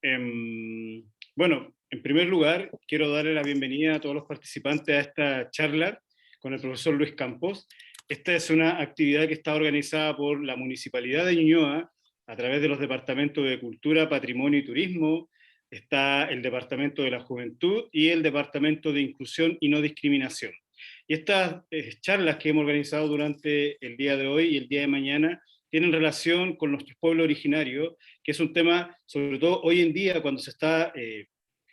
Bueno, en primer lugar, quiero darle la bienvenida a todos los participantes a esta charla con el profesor Luis Campos. Esta es una actividad que está organizada por la Municipalidad de Ñuñoa a través de los departamentos de Cultura, Patrimonio y Turismo. Está el Departamento de la Juventud y el Departamento de Inclusión y No Discriminación. Y estas charlas que hemos organizado durante el día de hoy y el día de mañana tienen relación con nuestros pueblos originarios, que es un tema, sobre todo hoy en día, cuando se está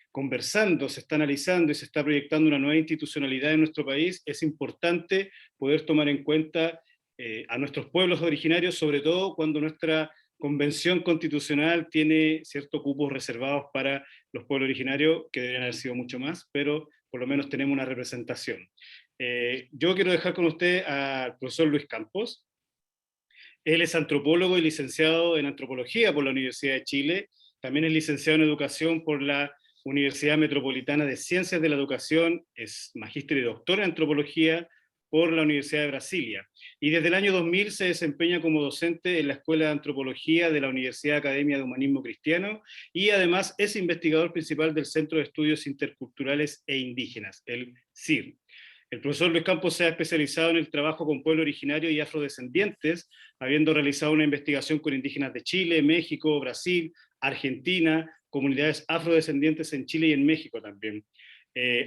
conversando, se está analizando y se está proyectando una nueva institucionalidad en nuestro país, es importante poder tomar en cuenta a nuestros pueblos originarios, sobre todo cuando nuestra convención constitucional tiene ciertos cupos reservados para los pueblos originarios, que deberían haber sido mucho más, pero por lo menos tenemos una representación. Yo quiero dejar con usted al profesor Luis Campos. Él es antropólogo y licenciado en antropología por la Universidad de Chile. También es licenciado en educación por la Universidad Metropolitana de Ciencias de la Educación. Es magíster y doctor en antropología por la Universidad de Brasilia. Y desde el año 2000 se desempeña como docente en la Escuela de Antropología de la Universidad Academia de Humanismo Cristiano y además es investigador principal del Centro de Estudios Interculturales e Indígenas, el CIR. El profesor Luis Campos se ha especializado en el trabajo con pueblos originarios y afrodescendientes, habiendo realizado una investigación con indígenas de Chile, México, Brasil, Argentina, comunidades afrodescendientes en Chile y en México también.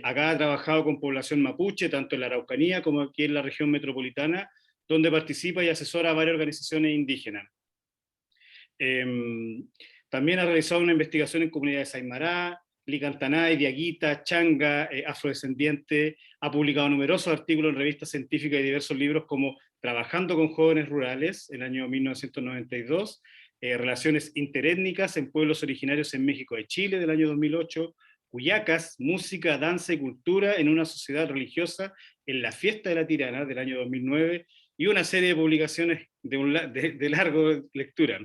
Acá ha trabajado con población mapuche, tanto en la Araucanía como aquí en la región metropolitana, donde participa y asesora a varias organizaciones indígenas. También ha realizado una investigación en comunidades Aymara, Licantanay, Diaguita, Changa, afrodescendiente, ha publicado numerosos artículos en revistas científicas y diversos libros como Trabajando con jóvenes rurales, en el año 1992, Relaciones interétnicas en pueblos originarios en México y Chile, del año 2008, Cuyacas, música, danza y cultura en una sociedad religiosa en la fiesta de la tirana, del año 2009, y una serie de publicaciones de larga lectura.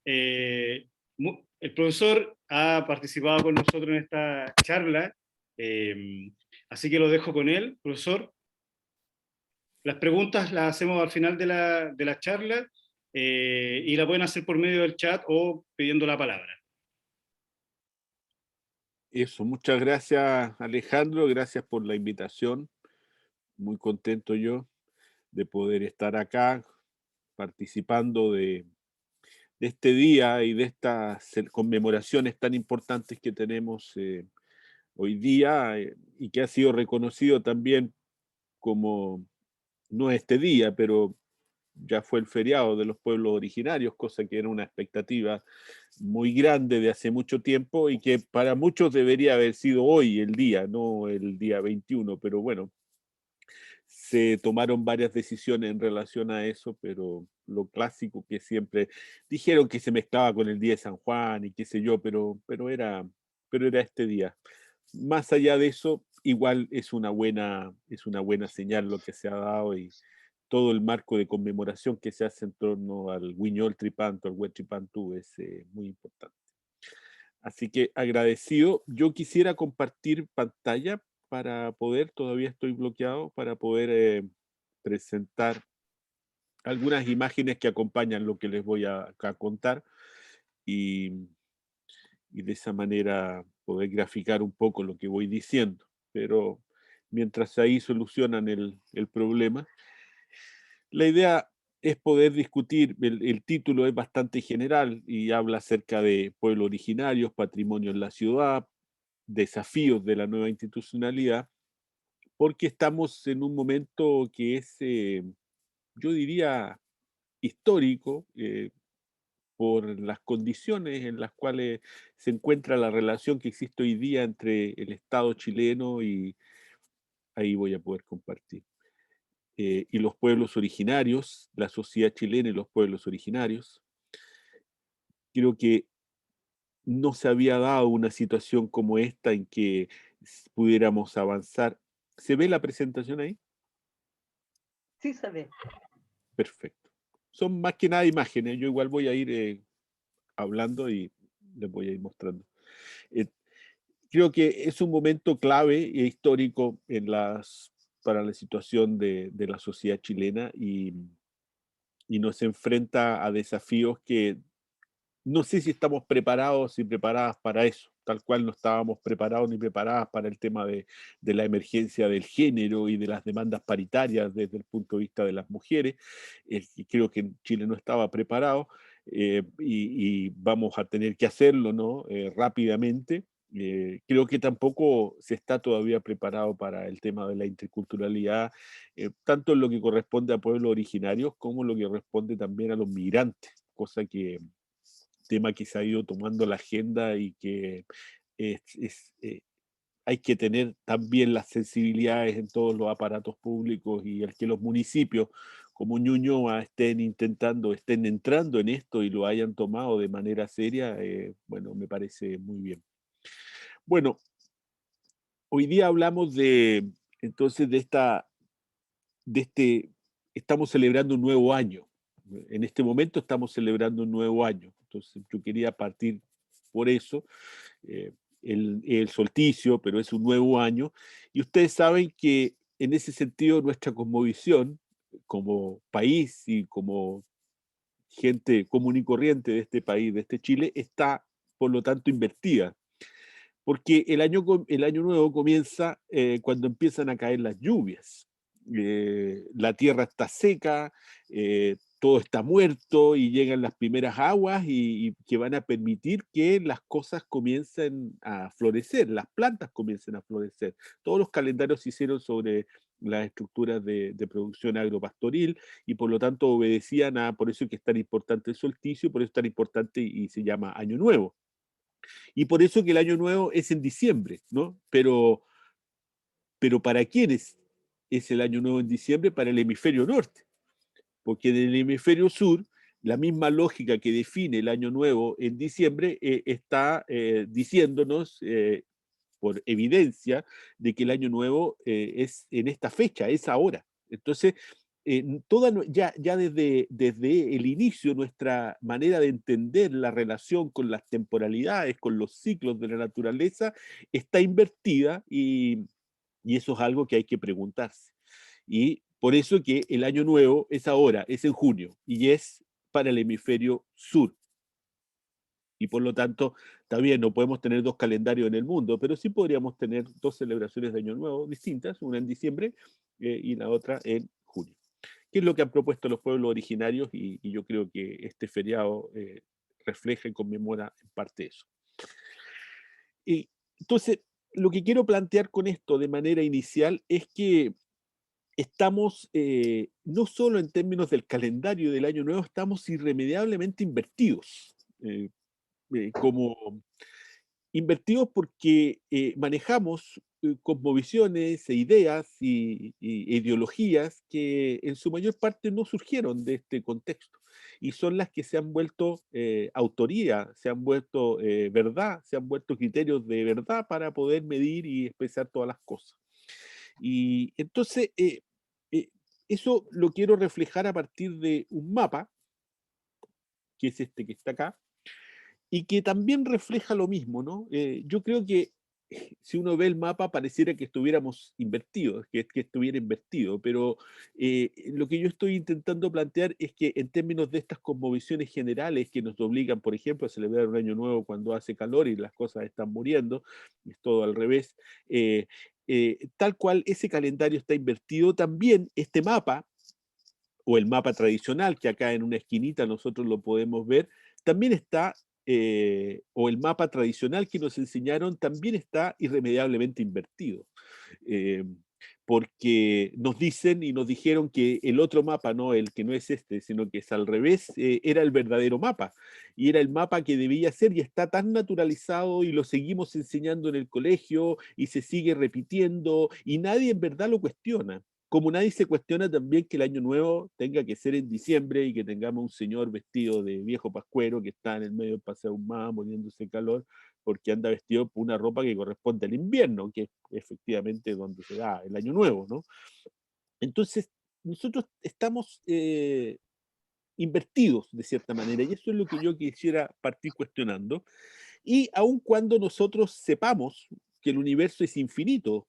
El profesor ha participado con nosotros en esta charla, así que lo dejo con él. Profesor, las preguntas las hacemos al final de la charla y la pueden hacer por medio del chat o pidiendo la palabra. Eso, muchas gracias Alejandro, gracias por la invitación. Muy contento yo de poder estar acá participando de este día y de estas conmemoraciones tan importantes que tenemos hoy día y que ha sido reconocido también como, no este día, pero ya fue el feriado de los pueblos originarios, cosa que era una expectativa muy grande de hace mucho tiempo y que para muchos debería haber sido hoy el día, no el día 21, pero bueno, se tomaron varias decisiones en relación a eso, pero lo clásico que siempre dijeron que se mezclaba con el día de San Juan y qué sé yo, pero era este día. Más allá de eso, igual es una buena señal lo que se ha dado y todo el marco de conmemoración que se hace en torno al Huiñol Tripanto, al Huetripantú, es muy importante. Así que agradecido. Yo quisiera compartir pantalla para poder, todavía estoy bloqueado, para poder presentar algunas imágenes que acompañan lo que les voy a contar y, y de esa manera poder graficar un poco lo que voy diciendo. Pero mientras ahí solucionan el problema, la idea es poder discutir, el título es bastante general y habla acerca de pueblos originarios, patrimonio en la ciudad, desafíos de la nueva institucionalidad, porque estamos en un momento que es, yo diría, histórico, por las condiciones en las cuales se encuentra la relación que existe hoy día entre el Estado chileno y ahí voy a poder compartir. Y los pueblos originarios, la sociedad chilena y los pueblos originarios. Creo que no se había dado una situación como esta en que pudiéramos avanzar. ¿Se ve la presentación ahí? Sí se ve. Perfecto. Son más que nada imágenes. Yo igual voy a ir hablando y les voy a ir mostrando. Eh, Creo que es un momento clave e histórico para la situación de la sociedad chilena y nos enfrenta a desafíos que no sé si estamos preparados y preparadas para eso, tal cual no estábamos preparados ni preparadas para el tema de la emergencia del género y de las demandas paritarias desde el punto de vista de las mujeres. Y creo que Chile no estaba preparado, y vamos a tener que hacerlo, ¿no? Rápidamente. Creo que tampoco se está todavía preparado para el tema de la interculturalidad, tanto en lo que corresponde a pueblos originarios como en lo que corresponde también a los migrantes, cosa que tema que se ha ido tomando la agenda y que hay que tener también las sensibilidades en todos los aparatos públicos, y el que los municipios como Ñuñoa estén intentando, estén entrando en esto y lo hayan tomado de manera seria, bueno, me parece muy bien. Bueno, hoy día hablamos entonces estamos celebrando un nuevo año. En este momento estamos celebrando un nuevo año. Entonces yo quería partir por eso, eh, el solsticio, pero es un nuevo año. Y ustedes saben que en ese sentido nuestra cosmovisión como país y como gente común y corriente de este país, de este Chile, está por lo tanto invertida. Porque el año nuevo comienza cuando empiezan a caer las lluvias. La tierra está seca, todo está muerto y llegan las primeras aguas y que van a permitir que las cosas comiencen a florecer, las plantas comiencen a florecer. Todos los calendarios se hicieron sobre las estructuras de producción agropastoril y por lo tanto obedecían por eso que es tan importante el solsticio, por eso es tan importante y se llama Año Nuevo. Y por eso que el año nuevo es en diciembre, ¿no? Pero ¿para quiénes es el año nuevo en diciembre? Para el hemisferio norte, porque en el hemisferio sur, la misma lógica que define el año nuevo en diciembre está diciéndonos, por evidencia, de que el año nuevo es en esta fecha, es ahora. Entonces, ya desde el inicio, nuestra manera de entender la relación con las temporalidades, con los ciclos de la naturaleza, está invertida y eso es algo que hay que preguntarse. Y por eso que el año nuevo es ahora, es en junio, y es para el hemisferio sur. Y por lo tanto, está bien, no podemos tener dos calendarios en el mundo, pero sí podríamos tener dos celebraciones de Año Nuevo distintas, una en diciembre y la otra en junio. ¿Qué es lo que han propuesto los pueblos originarios? Y yo creo que este feriado refleja y conmemora en parte eso. Y entonces, lo que quiero plantear con esto de manera inicial es que estamos, no solo en términos del calendario del Año Nuevo, estamos irremediablemente invertidos. Como invertidos porque manejamos cosmovisiones e ideas e ideologías que en su mayor parte no surgieron de este contexto y son las que se han vuelto autoría, se han vuelto verdad, se han vuelto criterios de verdad para poder medir y expresar todas las cosas. Y entonces, eh, eso lo quiero reflejar a partir de un mapa, que es este que está acá, y que también refleja lo mismo, ¿no? Yo creo que si uno ve el mapa pareciera que estuviéramos invertidos, que estuviera invertido, pero lo que yo estoy intentando plantear es que en términos de estas cosmovisiones generales que nos obligan, por ejemplo, a celebrar un año nuevo cuando hace calor y las cosas están muriendo, es todo al revés, tal cual ese calendario está invertido, también este mapa, o el mapa tradicional, que acá en una esquinita nosotros lo podemos ver, también está, o el mapa tradicional que nos enseñaron, también está irremediablemente invertido. Eh, Porque nos dicen y nos dijeron que el otro mapa, no el que no es este, sino que es al revés, era el verdadero mapa. Y era el mapa que debía ser y está tan naturalizado y lo seguimos enseñando en el colegio y se sigue repitiendo y nadie en verdad lo cuestiona. Como nadie se cuestiona también que el año nuevo tenga que ser en diciembre y que tengamos un señor vestido de viejo pascuero que está en el medio del paseo humano muriéndose calor porque anda vestido por una ropa que corresponde al invierno, que es efectivamente donde se da el año nuevo, ¿no? Entonces, nosotros estamos invertidos de cierta manera, y eso es lo que yo quisiera partir cuestionando, y aun cuando nosotros sepamos que el universo es infinito,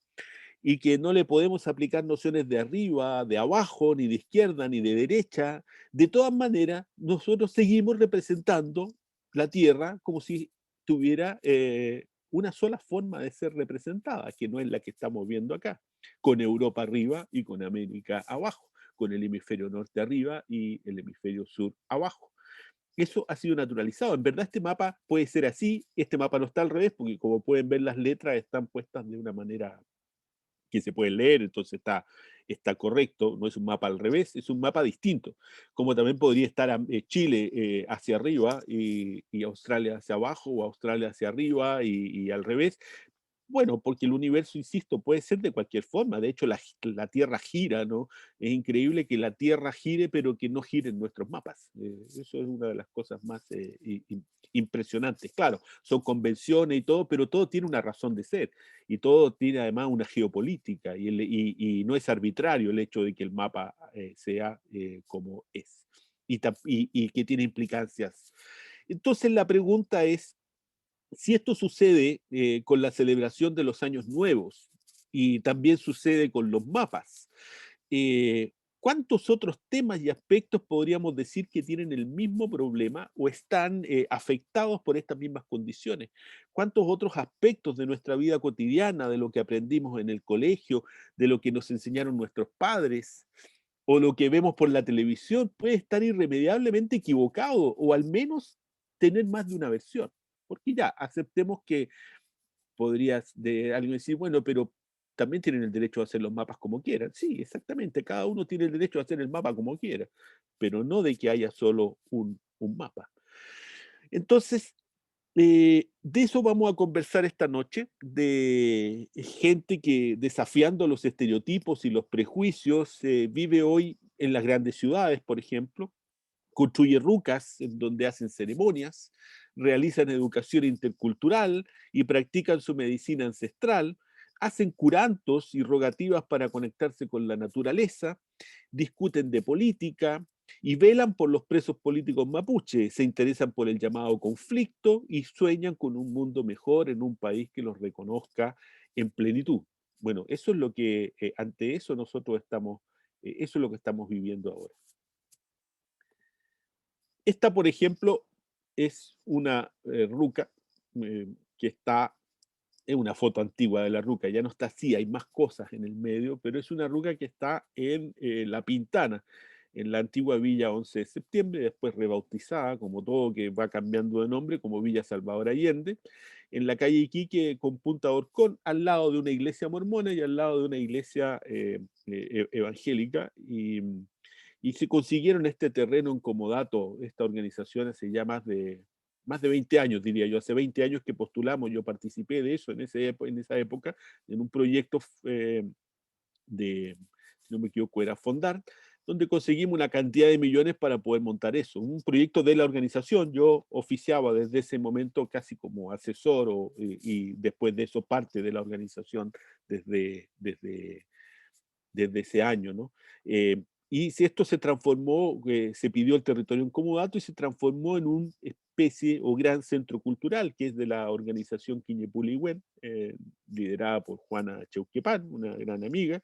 y que no le podemos aplicar nociones de arriba, de abajo, ni de izquierda, ni de derecha, de todas maneras, nosotros seguimos representando la Tierra como si tuviera una sola forma de ser representada, que no es la que estamos viendo acá, con Europa arriba y con América abajo, con el hemisferio norte arriba y el hemisferio sur abajo. Eso ha sido naturalizado. En verdad este mapa puede ser así, este mapa no está al revés, porque como pueden ver las letras están puestas de una manera que se puede leer, entonces está correcto, no es un mapa al revés, es un mapa distinto, como también podría estar Chile hacia arriba y Australia hacia abajo, o Australia hacia arriba y al revés. Bueno, porque el universo, insisto, puede ser de cualquier forma. De hecho, la Tierra gira, ¿no? Es increíble que la Tierra gire, pero que no gire en nuestros mapas. Eso es una de las cosas más impresionantes. Claro, son convenciones y todo, pero todo tiene una razón de ser. Y todo tiene además una geopolítica. Y no es arbitrario el hecho de que el mapa sea como es. Y que tiene implicancias. Entonces la pregunta es, si esto sucede con la celebración de los años nuevos y también sucede con los mapas, ¿cuántos otros temas y aspectos podríamos decir que tienen el mismo problema o están afectados por estas mismas condiciones? ¿Cuántos otros aspectos de nuestra vida cotidiana, de lo que aprendimos en el colegio, de lo que nos enseñaron nuestros padres, o lo que vemos por la televisión, puede estar irremediablemente equivocado o al menos tener más de una versión? Porque ya, aceptemos que podrías de alguien decir, bueno, pero también tienen el derecho a hacer los mapas como quieran. Sí, exactamente, cada uno tiene el derecho a hacer el mapa como quiera, pero no de que haya solo un mapa. Entonces, de eso vamos a conversar esta noche, de gente que desafiando los estereotipos y los prejuicios vive hoy en las grandes ciudades, por ejemplo, construye rucas en donde hacen ceremonias, realizan educación intercultural y practican su medicina ancestral, hacen curantos y rogativas para conectarse con la naturaleza, discuten de política y velan por los presos políticos mapuche, se interesan por el llamado conflicto y sueñan con un mundo mejor en un país que los reconozca en plenitud. Bueno, eso es lo que, ante eso nosotros estamos, eso es lo que estamos viviendo ahora. Esta, por ejemplo, es una ruca que está, es una foto antigua de la ruca, ya no está así, hay más cosas en el medio, pero es una ruca que está en La Pintana, en la antigua Villa 11 de Septiembre, después rebautizada, como todo que va cambiando de nombre, como Villa Salvador Allende, en la calle Iquique con Punta Orcón, al lado de una iglesia mormona y al lado de una iglesia evangélica. Y se consiguieron este terreno en comodato, esta organización hace ya más de 20 años, diría yo. Hace 20 años que postulamos, yo participé de eso en esa época, en un proyecto si no me equivoco, era Fondar, donde conseguimos una cantidad de millones para poder montar eso. Un proyecto de la organización, yo oficiaba desde ese momento casi como asesor y después de eso parte de la organización desde ese año, ¿no? Y si esto se transformó, se pidió el territorio en comodato y se transformó en una especie o gran centro cultural, que es de la organización Quiñepuli-Huén, liderada por Juana Cheuquepán, una gran amiga,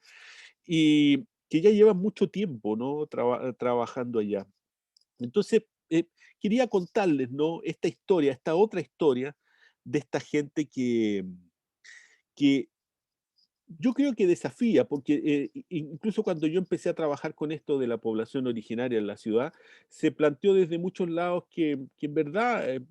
y que ya lleva mucho tiempo, ¿no? Trabajando allá. Entonces, quería contarles, ¿no? Esta historia, esta otra historia de esta gente que yo creo que desafía, porque incluso cuando yo empecé a trabajar con esto de la población originaria en la ciudad, se planteó desde muchos lados que en verdad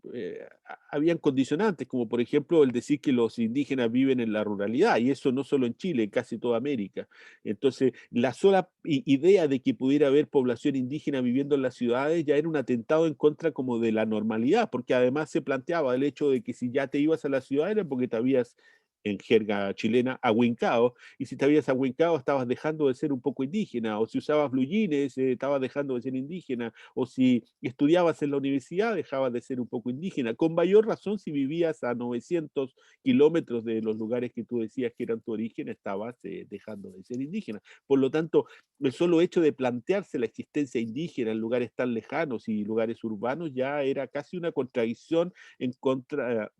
habían condicionantes, como por ejemplo el decir que los indígenas viven en la ruralidad, y eso no solo en Chile, en casi toda América. Entonces, la sola idea de que pudiera haber población indígena viviendo en las ciudades ya era un atentado en contra como de la normalidad, porque además se planteaba el hecho de que si ya te ibas a la ciudad era porque te habías en jerga chilena, ahuincado, y si te habías ahuincado estabas dejando de ser un poco indígena, o si usabas blue jeans, estabas dejando de ser indígena, o si estudiabas en la universidad dejabas de ser un poco indígena, con mayor razón si vivías a 900 kilómetros de los lugares que tú decías que eran tu origen, estabas dejando de ser indígena. Por lo tanto, el solo hecho de plantearse la existencia indígena en lugares tan lejanos y lugares urbanos ya era casi una contradicción en contra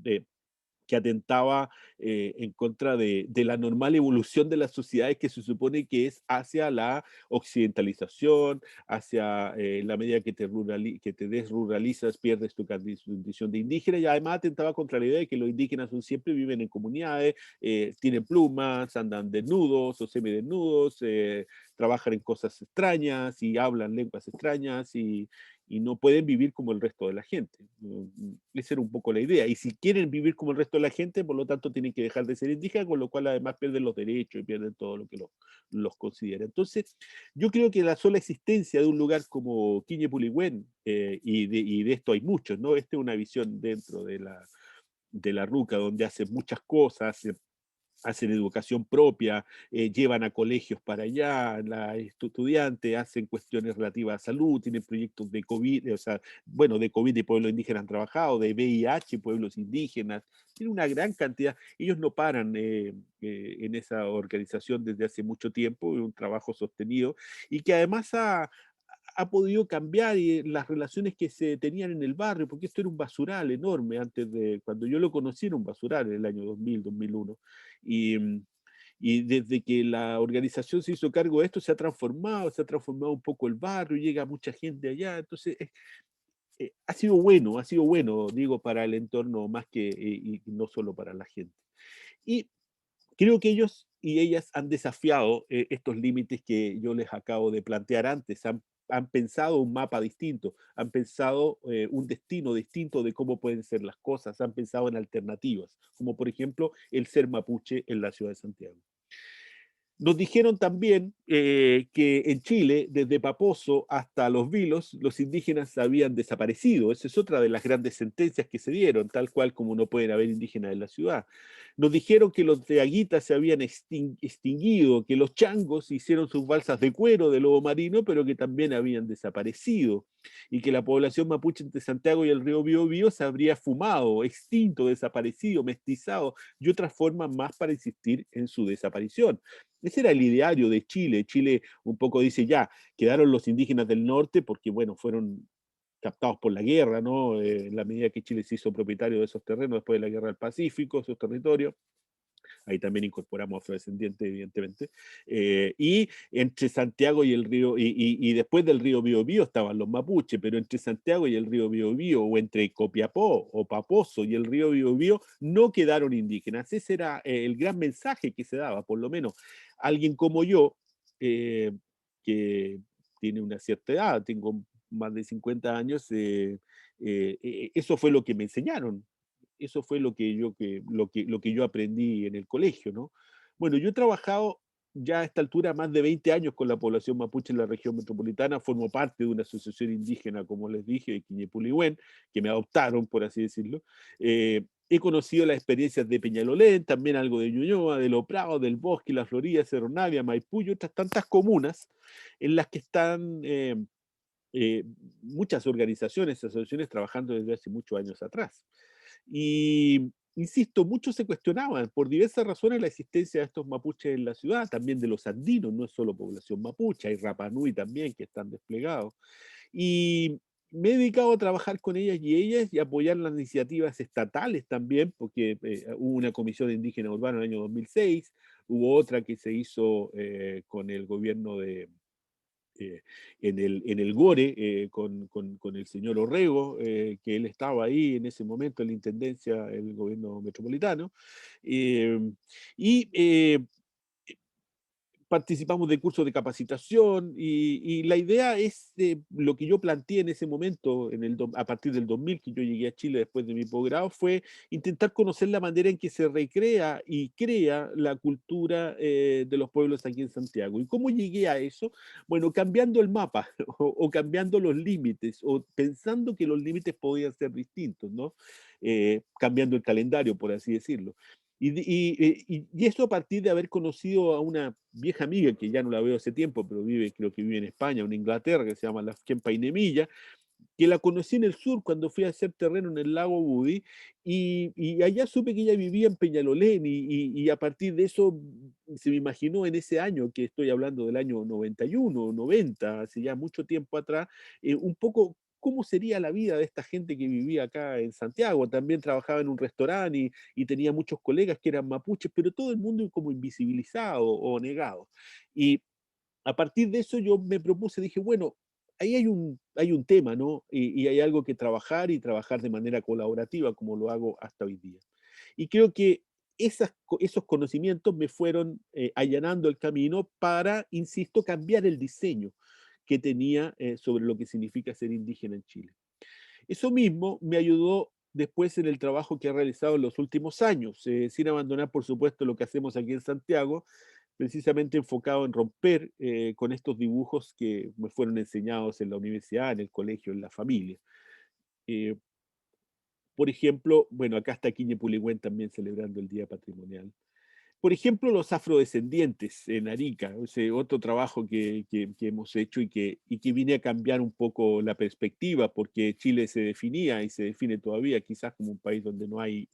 que atentaba en contra de la normal evolución de las sociedades que se supone que es hacia la occidentalización, hacia la medida que que te desruralizas, pierdes tu condición de indígena, y además atentaba contra la idea de que los indígenas son, siempre viven en comunidades, tienen plumas, andan desnudos o semidesnudos, trabajan en cosas extrañas y hablan lenguas extrañas y no pueden vivir como el resto de la gente. Esa era un poco la idea. Y si quieren vivir como el resto de la gente, por lo tanto tienen que dejar de ser indígenas, con lo cual además pierden los derechos y pierden todo lo que los considera. Entonces, yo creo que la sola existencia de un lugar como Quiñepuligüén, y de esto hay muchos, ¿no? Esta es una visión dentro de la RUCA, donde hacen muchas cosas, hacen educación propia, llevan a colegios para allá, la estudiantes hacen cuestiones relativas a salud, tienen proyectos de COVID, o sea, bueno, de COVID y pueblos indígenas han trabajado, de VIH, pueblos indígenas, tienen una gran cantidad, ellos no paran en esa organización desde hace mucho tiempo, un trabajo sostenido, y que además ha podido cambiar las relaciones que se tenían en el barrio, porque esto era un basural enorme antes de, cuando yo lo conocí era un basural en el año 2000, 2001, y, y desde que la organización se hizo cargo de esto se ha transformado un poco el barrio, llega mucha gente allá, entonces ha sido bueno, digo, para el entorno más que, y no solo para la gente. Y creo que ellos y ellas han desafiado estos límites que yo les acabo de plantear antes, han pensado un mapa distinto, han pensado un destino distinto de cómo pueden ser las cosas, han pensado en alternativas, como por ejemplo el ser mapuche en la ciudad de Santiago. Nos dijeron también que en Chile, desde Paposo hasta Los Vilos, los indígenas habían desaparecido. Esa es otra de las grandes sentencias que se dieron, tal cual como no pueden haber indígenas en la ciudad. Nos dijeron que los de Aguita se habían extinguido, que los changos hicieron sus balsas de cuero de lobo marino, pero que también habían desaparecido, y que la población mapuche entre Santiago y el río Biobío se habría fumado, extinto, desaparecido, mestizado y otras formas más para insistir en su desaparición. Ese era el ideario de Chile. Chile un poco dice, ya, quedaron los indígenas del norte porque, bueno, fueron captados por la guerra, ¿no? En la medida que Chile se hizo propietario de esos terrenos después de la guerra del Pacífico, esos territorios. Ahí también incorporamos afrodescendientes, evidentemente. Y entre Santiago y el río, y después del río Biobío estaban los mapuches, pero entre Santiago y el río Biobío, o entre Copiapó o Paposo y el río Biobío, no quedaron indígenas. Ese era el gran mensaje que se daba, por lo menos alguien como yo, que tiene una cierta edad, tengo más de 50 años, eso fue lo que me enseñaron, eso fue lo que yo aprendí en el colegio, ¿no? Bueno, yo he trabajado ya a esta altura más de 20 años con la población mapuche en la región metropolitana, formo parte de una asociación indígena, como les dije, de Quiñepuligüén, que me adoptaron, por así decirlo. He conocido las experiencias de Peñalolén, también algo de Ñuñoa, de Los Prados, del Bosque, La Florida, Cerro Navia, Maipú y otras tantas comunas en las que están eh, muchas organizaciones, asociaciones trabajando desde hace muchos años atrás. Y, insisto, muchos se cuestionaban por diversas razones la existencia de estos mapuches en la ciudad, también de los andinos, no es solo población mapuche, hay Rapanui también que están desplegados. Y me he dedicado a trabajar con ellas y apoyar las iniciativas estatales también, porque hubo una comisión indígena urbana en el año 2006, hubo otra que se hizo con el gobierno de, en el GORE con el señor Orrego, que él estaba ahí en ese momento en la intendencia del gobierno metropolitano. eh, y participamos de cursos de capacitación y la idea es lo que yo planteé en ese momento, a partir del 2000 que yo llegué a Chile después de mi posgrado, fue intentar conocer la manera en que se recrea y crea la cultura de los pueblos aquí en Santiago. ¿Y cómo llegué a eso? Bueno, cambiando el mapa o cambiando los límites o pensando que los límites podían ser distintos, ¿no? Cambiando el calendario, por así decirlo. Y esto a partir de haber conocido a una vieja amiga que ya no la veo hace tiempo, pero creo que vive en España o en Inglaterra, que se llama la Painemilla, que la conocí en el sur cuando fui a hacer terreno en el lago Budi, y allá supe que ella vivía en Peñalolén, y a partir de eso se me imaginó en ese año, que estoy hablando del año 91, 90, hace ya mucho tiempo atrás, un poco cómo sería la vida de esta gente que vivía acá en Santiago. También trabajaba en un restaurante y tenía muchos colegas que eran mapuches, pero todo el mundo como invisibilizado o negado. Y a partir de eso yo me propuse, dije, bueno, ahí hay un tema, ¿no? Y hay algo que trabajar y trabajar de manera colaborativa, como lo hago hasta hoy día. Y creo que esos conocimientos me fueron allanando el camino para, insisto, cambiar el diseño que tenía sobre lo que significa ser indígena en Chile. Eso mismo me ayudó después en el trabajo que he realizado en los últimos años, sin abandonar, por supuesto, lo que hacemos aquí en Santiago, precisamente enfocado en romper con estos dibujos que me fueron enseñados en la universidad, en el colegio, en la familia. Eh, por ejemplo, bueno, acá está Quiñe Puligüén también celebrando el Día Patrimonial. Por ejemplo, los afrodescendientes en Arica, ese otro trabajo que hemos hecho y que viene a cambiar un poco la perspectiva, porque Chile se definía y se define todavía quizás como un país donde no hay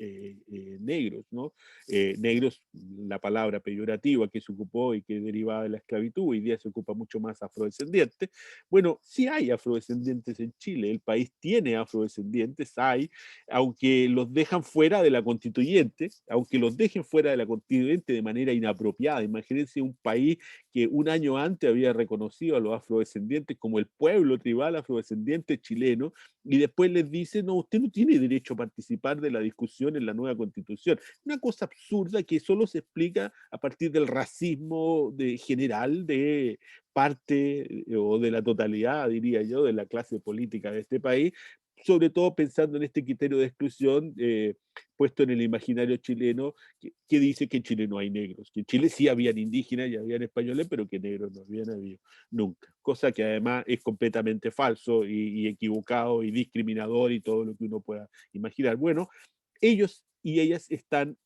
negros, ¿no? Negros, la palabra peyorativa que se ocupó y que derivaba de la esclavitud, hoy día se ocupa mucho más afrodescendientes. Bueno, sí hay afrodescendientes en Chile, el país tiene afrodescendientes, hay, aunque los dejan fuera de la constituyente, aunque los dejen fuera de la constituyente de manera inapropiada. Imagínense un país que un año antes había reconocido a los afrodescendientes como el pueblo tribal afrodescendiente chileno y después les dice, no, usted no tiene derecho a participar de la discusión en la nueva constitución. Una cosa absurda que solo se explica a partir del racismo general de parte o de la totalidad, diría yo, de la clase política de este país, sobre todo pensando en este criterio de exclusión puesto en el imaginario chileno, que dice que en Chile no hay negros, que en Chile sí habían indígenas y habían españoles, pero que negros no habían habido nunca. Cosa que además es completamente falso y equivocado y discriminador y todo lo que uno pueda imaginar. Bueno, ellos y ellas están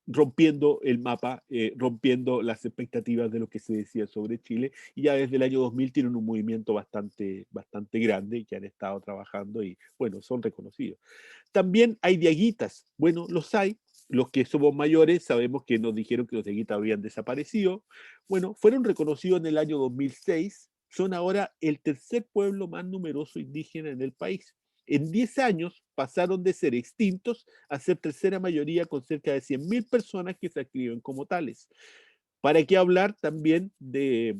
rompiendo el mapa, rompiendo las expectativas de lo que se decía sobre Chile, y ya desde el año 2000 tienen un movimiento bastante grande y que han estado trabajando y, bueno, son reconocidos. También hay diaguitas, bueno, los hay, los que somos mayores sabemos que nos dijeron que los diaguitas habían desaparecido, bueno, fueron reconocidos en el año 2006, son ahora el tercer pueblo más numeroso indígena en el país. En 10 años pasaron de ser extintos a ser tercera mayoría con cerca de 100.000 personas que se escriben como tales. ¿Para qué hablar también de,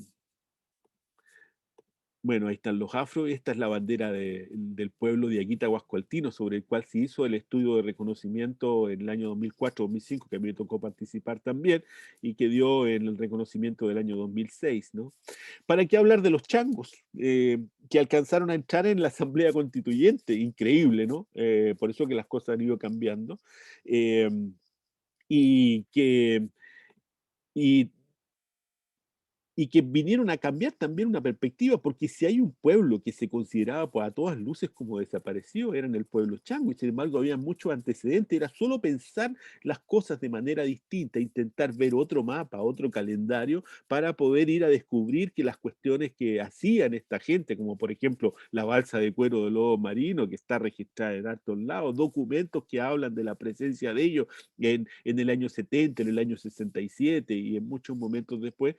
bueno, ahí están los afros, esta es la bandera del pueblo de Aguita Huascualtino, sobre el cual se hizo el estudio de reconocimiento en el año 2004-2005, que a mí me tocó participar también, y que dio en el reconocimiento del año 2006, ¿no? ¿Para qué hablar de los changos, que alcanzaron a entrar en la Asamblea Constituyente? Increíble, ¿no? Por eso que las cosas han ido cambiando. Eh, y que... Y y que vinieron a cambiar también una perspectiva, porque si hay un pueblo que se consideraba pues, a todas luces como desaparecido, eran el pueblo chango, y sin embargo había muchos antecedentes, era solo pensar las cosas de manera distinta, intentar ver otro mapa, otro calendario, para poder ir a descubrir que las cuestiones que hacían esta gente, como por ejemplo la balsa de cuero de lobo marino, que está registrada en altos lados, documentos que hablan de la presencia de ellos en el año 70, en el año 67 y en muchos momentos después,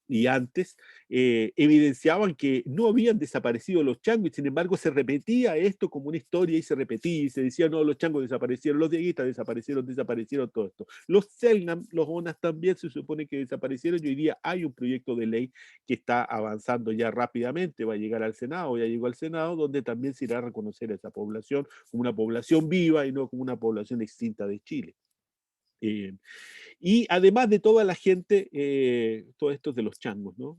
y antes, evidenciaban que no habían desaparecido los changos, y sin embargo se repetía esto como una historia y se repetía y se decía, no, los changos desaparecieron, los dieguistas desaparecieron todo esto. Los Selnam, los ONAS también se supone que desaparecieron y hoy día hay un proyecto de ley que está avanzando ya rápidamente, va a llegar al Senado, ya llegó al Senado, donde también se irá a reconocer a esa población como una población viva y no como una población extinta de Chile. Y además de toda la gente, todo esto de los changos, ¿no?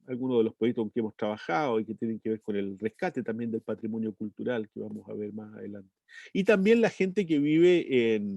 Algunos de los proyectos con que hemos trabajado y que tienen que ver con el rescate también del patrimonio cultural que vamos a ver más adelante. Y también la gente que vive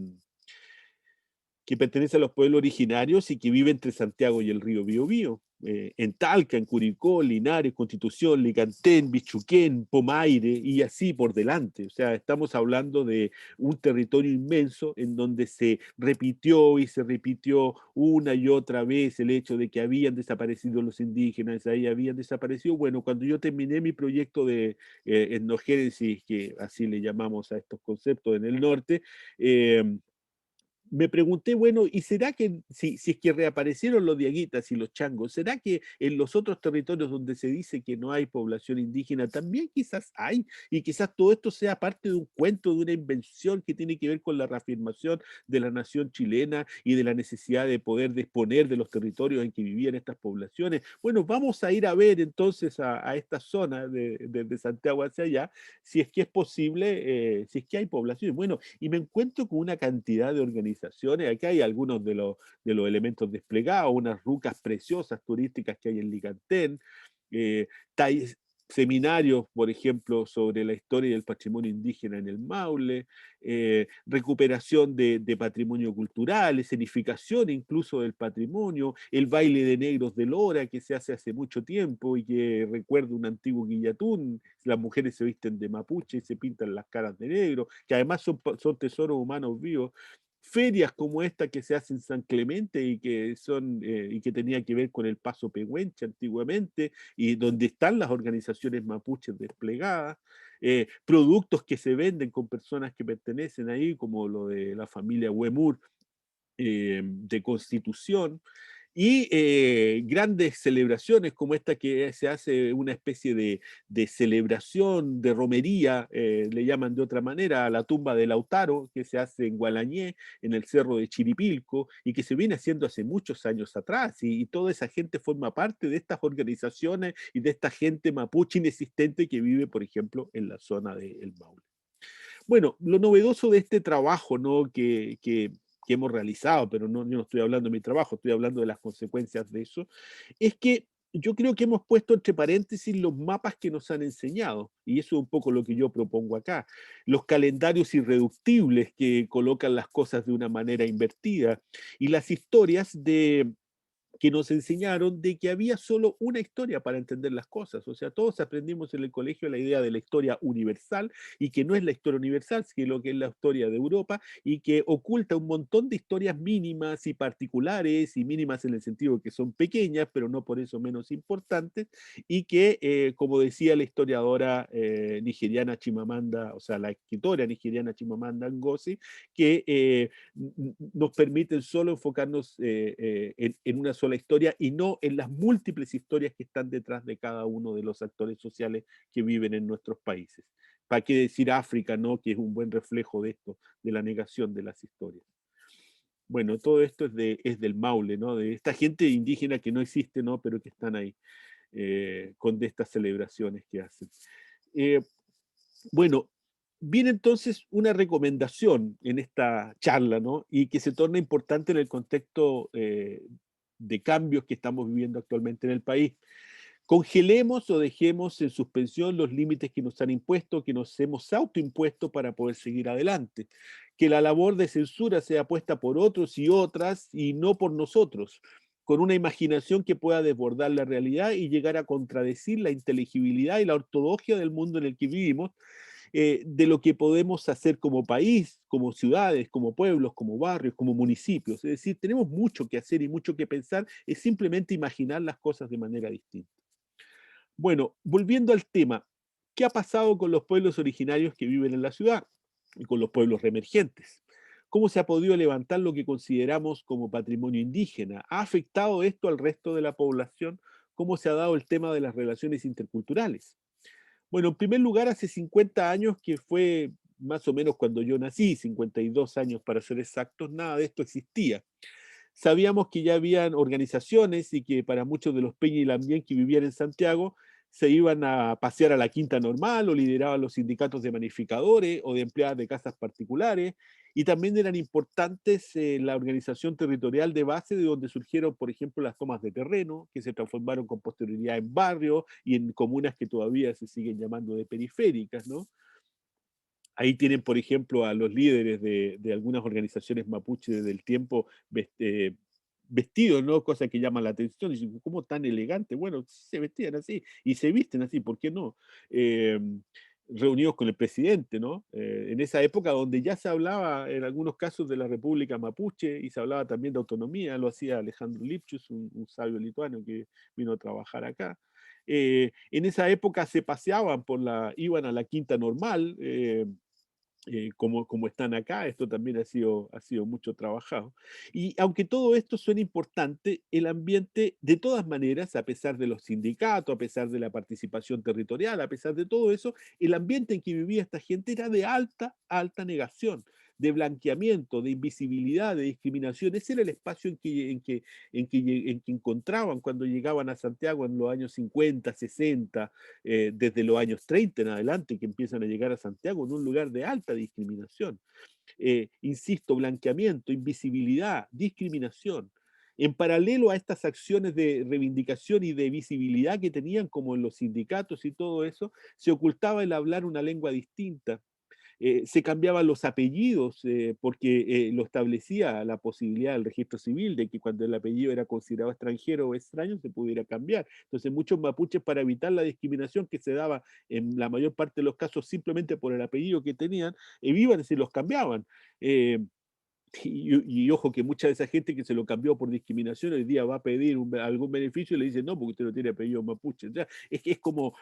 que pertenece a los pueblos originarios y que vive entre Santiago y el río Biobío. En Talca, en Curicó, Linares, Constitución, Licantén, Bichuquén, Pomaire y así por delante. O sea, estamos hablando de un territorio inmenso en donde se repitió y se repitió una y otra vez el hecho de que habían desaparecido los indígenas, ahí habían desaparecido. Bueno, cuando yo terminé mi proyecto de etnogénesis, que así le llamamos a estos conceptos en el norte, me pregunté, bueno, ¿y será que si es que reaparecieron los diaguitas y los changos, será que en los otros territorios donde se dice que no hay población indígena también quizás hay? Y quizás todo esto sea parte de un cuento, de una invención que tiene que ver con la reafirmación de la nación chilena y de la necesidad de poder disponer de los territorios en que vivían estas poblaciones. Bueno, vamos a ir a ver entonces a esta zona de Santiago hacia allá, si es que es posible, si es que hay población. Bueno, y me encuentro con una cantidad de organizaciones. Aquí hay algunos de los elementos desplegados, unas rucas preciosas turísticas que hay en Licantén, eh, seminarios, por ejemplo, sobre la historia y el patrimonio indígena en el Maule, recuperación de patrimonio cultural, escenificación incluso del patrimonio, el baile de negros de Lora que se hace mucho tiempo y que recuerda un antiguo guillatún, las mujeres se visten de mapuche y se pintan las caras de negro, que además son tesoros humanos vivos. Ferias como esta que se hace en San Clemente y que y que tenía que ver con el Paso Pehuenche antiguamente, y donde están las organizaciones mapuches desplegadas, productos que se venden con personas que pertenecen ahí, como lo de la familia Huemur, de Constitución, y grandes celebraciones como esta que se hace una especie de celebración, de romería, le llaman de otra manera, a la tumba de Lautaro, que se hace en Gualañé, en el cerro de Chiripilco, y que se viene haciendo hace muchos años atrás, y toda esa gente forma parte de estas organizaciones y de esta gente mapuche inexistente que vive, por ejemplo, en la zona del Maule. Bueno, lo novedoso de este trabajo, ¿no? Que hemos realizado, pero no, yo no estoy hablando de mi trabajo, estoy hablando de las consecuencias de eso, es que yo creo que hemos puesto entre paréntesis los mapas que nos han enseñado, y eso es un poco lo que yo propongo acá, los calendarios irreductibles que colocan las cosas de una manera invertida, y las historias que nos enseñaron de que había solo una historia para entender las cosas. O sea, todos aprendimos en el colegio la idea de la historia universal y que no es la historia universal, sino que es la historia de Europa y que oculta un montón de historias mínimas y particulares y mínimas en el sentido de que son pequeñas, pero no por eso menos importantes, y que, como decía la historiadora nigeriana Chimamanda, o sea, la escritora nigeriana Chimamanda Ngozi, que nos permiten solo enfocarnos en una sola historia y no en las múltiples historias que están detrás de cada uno de los actores sociales que viven en nuestros países. ¿Para qué decir África, no? Que es un buen reflejo de esto, de la negación de las historias. Bueno, todo esto es del Maule, ¿no? De esta gente indígena que no existe, ¿no? Pero que están ahí con de estas celebraciones que hacen. Eh, bueno, viene entonces una recomendación en esta charla, ¿no? Y que se torna importante en el contexto de cambios que estamos viviendo actualmente en el país. Congelemos o dejemos en suspensión los límites que nos han impuesto, que nos hemos autoimpuesto para poder seguir adelante. Que la labor de censura sea puesta por otros y otras y no por nosotros, con una imaginación que pueda desbordar la realidad y llegar a contradecir la inteligibilidad y la ortodoxia del mundo en el que vivimos, de lo que podemos hacer como país, como ciudades, como pueblos, como barrios, como municipios. Es decir, tenemos mucho que hacer y mucho que pensar, es simplemente imaginar las cosas de manera distinta. Bueno, volviendo al tema, ¿qué ha pasado con los pueblos originarios que viven en la ciudad y con los pueblos reemergentes? ¿Cómo se ha podido levantar lo que consideramos como patrimonio indígena? ¿Ha afectado esto al resto de la población? ¿Cómo se ha dado el tema de las relaciones interculturales? Bueno, en primer lugar, hace 50 años, que fue más o menos cuando yo nací, 52 años para ser exactos, nada de esto existía. Sabíamos que ya habían organizaciones y que para muchos de los Peña y Lambien que vivían en Santiago se iban a pasear a la Quinta Normal o lideraban los sindicatos de manificadores o de empleadas de casas particulares, y también eran importantes la organización territorial de base de donde surgieron, por ejemplo, las tomas de terreno, que se transformaron con posterioridad en barrios y en comunas que todavía se siguen llamando de periféricas, ¿no? Ahí tienen, por ejemplo, a los líderes de algunas organizaciones mapuche desde el tiempo vestidos, ¿no? Cosa que llama la atención. Dicen, ¿cómo tan elegante? Bueno, se vestían así y se visten así, ¿por qué no? Eh, Reunidos con el presidente, ¿no? En esa época donde ya se hablaba en algunos casos de la República Mapuche y se hablaba también de autonomía, lo hacía Alejandro Lipchus, un sabio lituano que vino a trabajar acá. En esa época se paseaban iban a la Quinta Normal, como están acá. Esto también ha sido mucho trabajado. Y aunque todo esto suena importante, el ambiente, de todas maneras, a pesar de los sindicatos, a pesar de la participación territorial, a pesar de todo eso, el ambiente en que vivía esta gente era de alta, alta negación, de blanqueamiento, de invisibilidad, de discriminación. Ese era el espacio en que encontraban cuando llegaban a Santiago en los años 50, 60, desde los años 30 en adelante, que empiezan a llegar a Santiago en un lugar de alta discriminación. Insisto, blanqueamiento, invisibilidad, discriminación. En paralelo a estas acciones de reivindicación y de visibilidad que tenían, como en los sindicatos y todo eso, se ocultaba el hablar una lengua distinta. Se cambiaban los apellidos porque lo establecía la posibilidad del registro civil de que cuando el apellido era considerado extranjero o extraño se pudiera cambiar. Entonces muchos mapuches, para evitar la discriminación que se daba en la mayor parte de los casos simplemente por el apellido que tenían, iban y se los cambiaban. Eh, y ojo que mucha de esa gente que se lo cambió por discriminación hoy día va a pedir algún beneficio y le dicen no, porque usted no tiene apellido mapuche. O sea, es que es como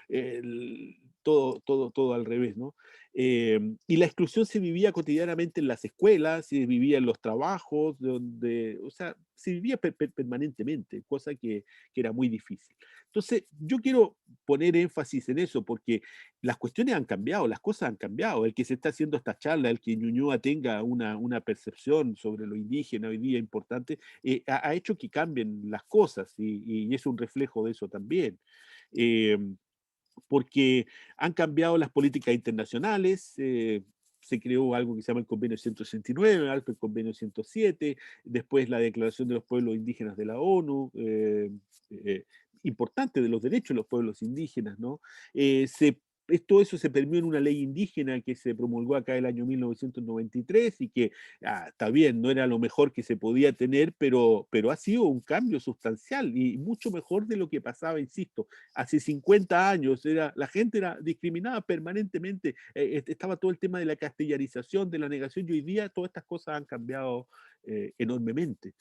todo al revés, ¿no? Y la exclusión se vivía cotidianamente en las escuelas, se vivía en los trabajos, donde, o sea, se vivía permanentemente, cosa que era muy difícil. Entonces, yo quiero poner énfasis en eso porque las cuestiones han cambiado, las cosas han cambiado. El que se está haciendo esta charla, el que Ñuñoa tenga una percepción sobre lo indígena hoy día importante, ha hecho que cambien las cosas y es un reflejo de eso también. Eh, Porque han cambiado las políticas internacionales. Se creó algo que se llama el Convenio 169, algo el Convenio 107, después la Declaración de los Pueblos Indígenas de la ONU, importante de los derechos de los pueblos indígenas, ¿no? Todo eso se permeó en una ley indígena que se promulgó acá el año 1993 y que está bien, no era lo mejor que se podía tener, pero ha sido un cambio sustancial y mucho mejor de lo que pasaba, insisto, hace 50 años la gente era discriminada permanentemente, estaba todo el tema de la castellanización, de la negación, y hoy día todas estas cosas han cambiado enormemente.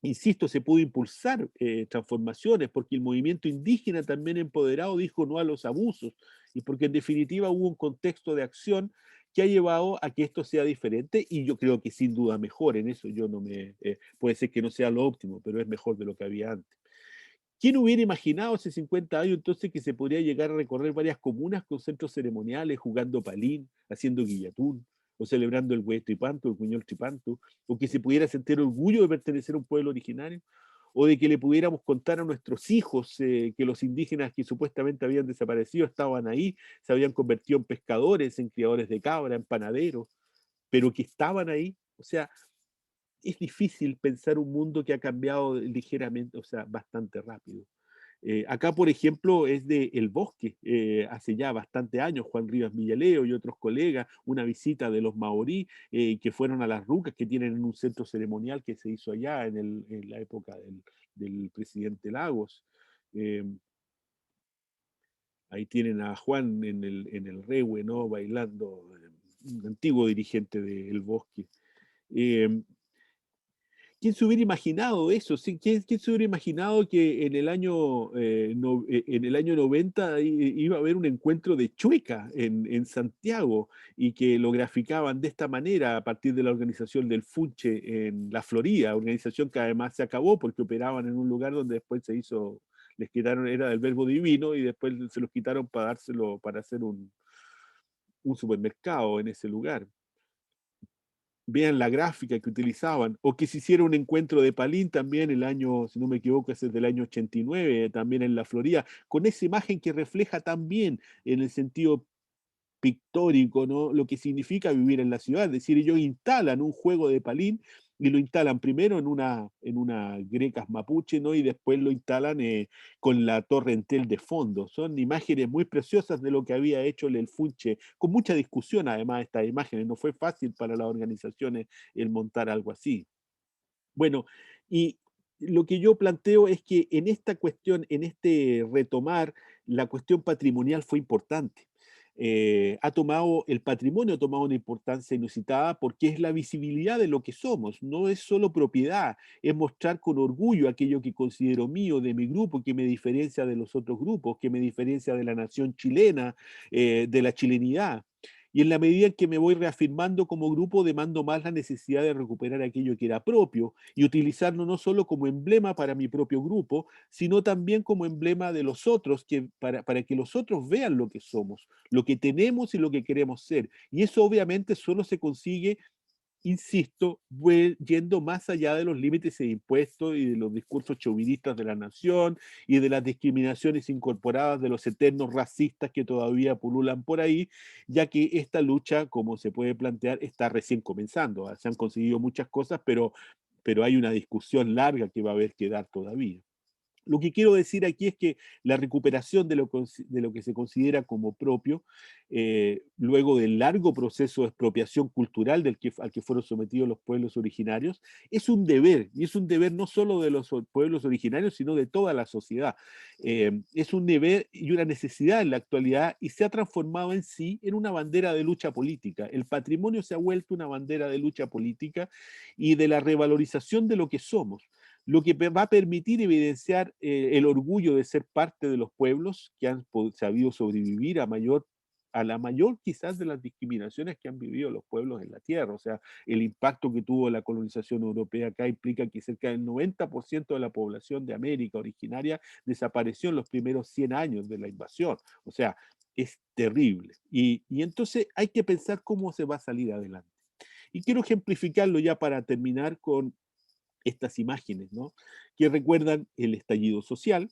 Insisto, se pudo impulsar transformaciones porque el movimiento indígena también empoderado dijo no a los abusos y porque en definitiva hubo un contexto de acción que ha llevado a que esto sea diferente y yo creo que sin duda mejor. En eso yo no me, puede ser que no sea lo óptimo, pero es mejor de lo que había antes. ¿Quién hubiera imaginado hace 50 años entonces que se podría llegar a recorrer varias comunas con centros ceremoniales, jugando palín, haciendo guillatún, o celebrando el Huestripanto, el Cuñol Tripanto, o que se pudiera sentir orgullo de pertenecer a un pueblo originario, o de que le pudiéramos contar a nuestros hijos que los indígenas que supuestamente habían desaparecido estaban ahí, se habían convertido en pescadores, en criadores de cabra, en panaderos, pero que estaban ahí? O sea, es difícil pensar un mundo que ha cambiado ligeramente, o sea, bastante rápido. Acá, por ejemplo, es de El Bosque, hace ya bastante años, Juan Rivas Villaleo y otros colegas, una visita de los maorí que fueron a las rucas que tienen en un centro ceremonial que se hizo allá en la época del presidente Lagos. Eh, Ahí tienen a Juan en el Rehue, ¿no? Bailando, un antiguo dirigente de El Bosque. Eh, ¿Quién se hubiera imaginado eso? ¿Sí? ¿Quién se hubiera imaginado que en el año, en el año 90 iba a haber un encuentro de Chueca en Santiago y que lo graficaban de esta manera a partir de la organización del Funche en la Florida, organización que además se acabó porque operaban en un lugar donde después se hizo, les quitaron, era del verbo divino y después se los quitaron para dárselo, para hacer un supermercado en ese lugar. Vean la gráfica que utilizaban, o que se hiciera un encuentro de Palín también el año, si no me equivoco, es del año 89, también en la Florida, con esa imagen que refleja también en el sentido pictórico, ¿no? Lo que significa vivir en la ciudad. Es decir, ellos instalan un juego de palín y lo instalan primero en una grecas mapuche, ¿no? Y después lo instalan con la torre Entel de fondo. Son imágenes muy preciosas de lo que había hecho el Funche, con mucha discusión además estas imágenes. No fue fácil para las organizaciones el montar algo así. Bueno, y lo que yo planteo es que en esta cuestión, en este retomar, la cuestión patrimonial fue importante. El patrimonio ha tomado una importancia inusitada porque es la visibilidad de lo que somos, no es solo propiedad, es mostrar con orgullo aquello que considero mío, de mi grupo, que me diferencia de los otros grupos, que me diferencia de la nación chilena, de la chilenidad. Y en la medida en que me voy reafirmando como grupo, demando más la necesidad de recuperar aquello que era propio y utilizarlo no solo como emblema para mi propio grupo, sino también como emblema de los otros, para que los otros vean lo que somos, lo que tenemos y lo que queremos ser. Y eso obviamente solo se consigue, insisto, yendo más allá de los límites e impuestos y de los discursos chauvinistas de la nación y de las discriminaciones incorporadas de los eternos racistas que todavía pululan por ahí, ya que esta lucha, como se puede plantear, está recién comenzando. Se han conseguido muchas cosas, pero hay una discusión larga que va a haber que dar todavía. Lo que quiero decir aquí es que la recuperación de lo que se considera como propio, luego del largo proceso de expropiación cultural al que fueron sometidos los pueblos originarios, es un deber, y es un deber no solo de los pueblos originarios, sino de toda la sociedad. Es un deber y una necesidad en la actualidad, y se ha transformado en sí en una bandera de lucha política. El patrimonio se ha vuelto una bandera de lucha política y de la revalorización de lo que somos, lo que va a permitir evidenciar el orgullo de ser parte de los pueblos que han sabido sobrevivir a la mayor quizás de las discriminaciones que han vivido los pueblos en la tierra. O sea, el impacto que tuvo la colonización europea acá implica que cerca del 90% de la población de América originaria desapareció en los primeros 100 años de la invasión. O sea, es terrible. Y entonces hay que pensar cómo se va a salir adelante. Y quiero ejemplificarlo ya para terminar con estas imágenes, ¿no? Que recuerdan el estallido social.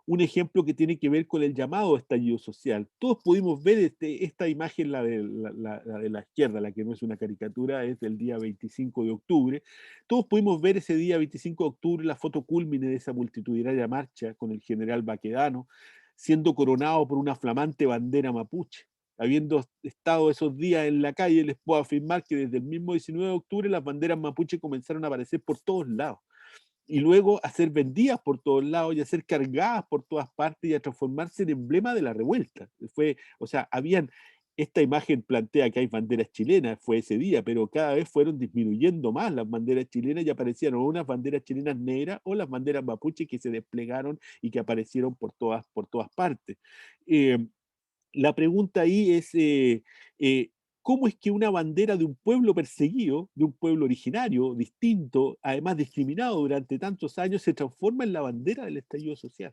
Un ejemplo que tiene que ver con el llamado estallido social. Todos pudimos ver esta imagen, la de la izquierda, la que no es una caricatura, es del día 25 de octubre. Todos pudimos ver ese día 25 de octubre la foto cúlmine de esa multitudinaria marcha con el general Baquedano, siendo coronado por una flamante bandera mapuche. Habiendo estado esos días en la calle, les puedo afirmar que desde el mismo 19 de octubre las banderas mapuche comenzaron a aparecer por todos lados y luego a ser vendidas por todos lados y a ser cargadas por todas partes y a transformarse en emblema de la revuelta. O sea, esta imagen plantea que hay banderas chilenas, fue ese día, pero cada vez fueron disminuyendo más las banderas chilenas y aparecieron unas banderas chilenas negras o las banderas mapuche que se desplegaron y que aparecieron por todas partes. La pregunta ahí es, ¿cómo es que una bandera de un pueblo perseguido, de un pueblo originario, distinto, además discriminado durante tantos años, se transforma en la bandera del estallido social?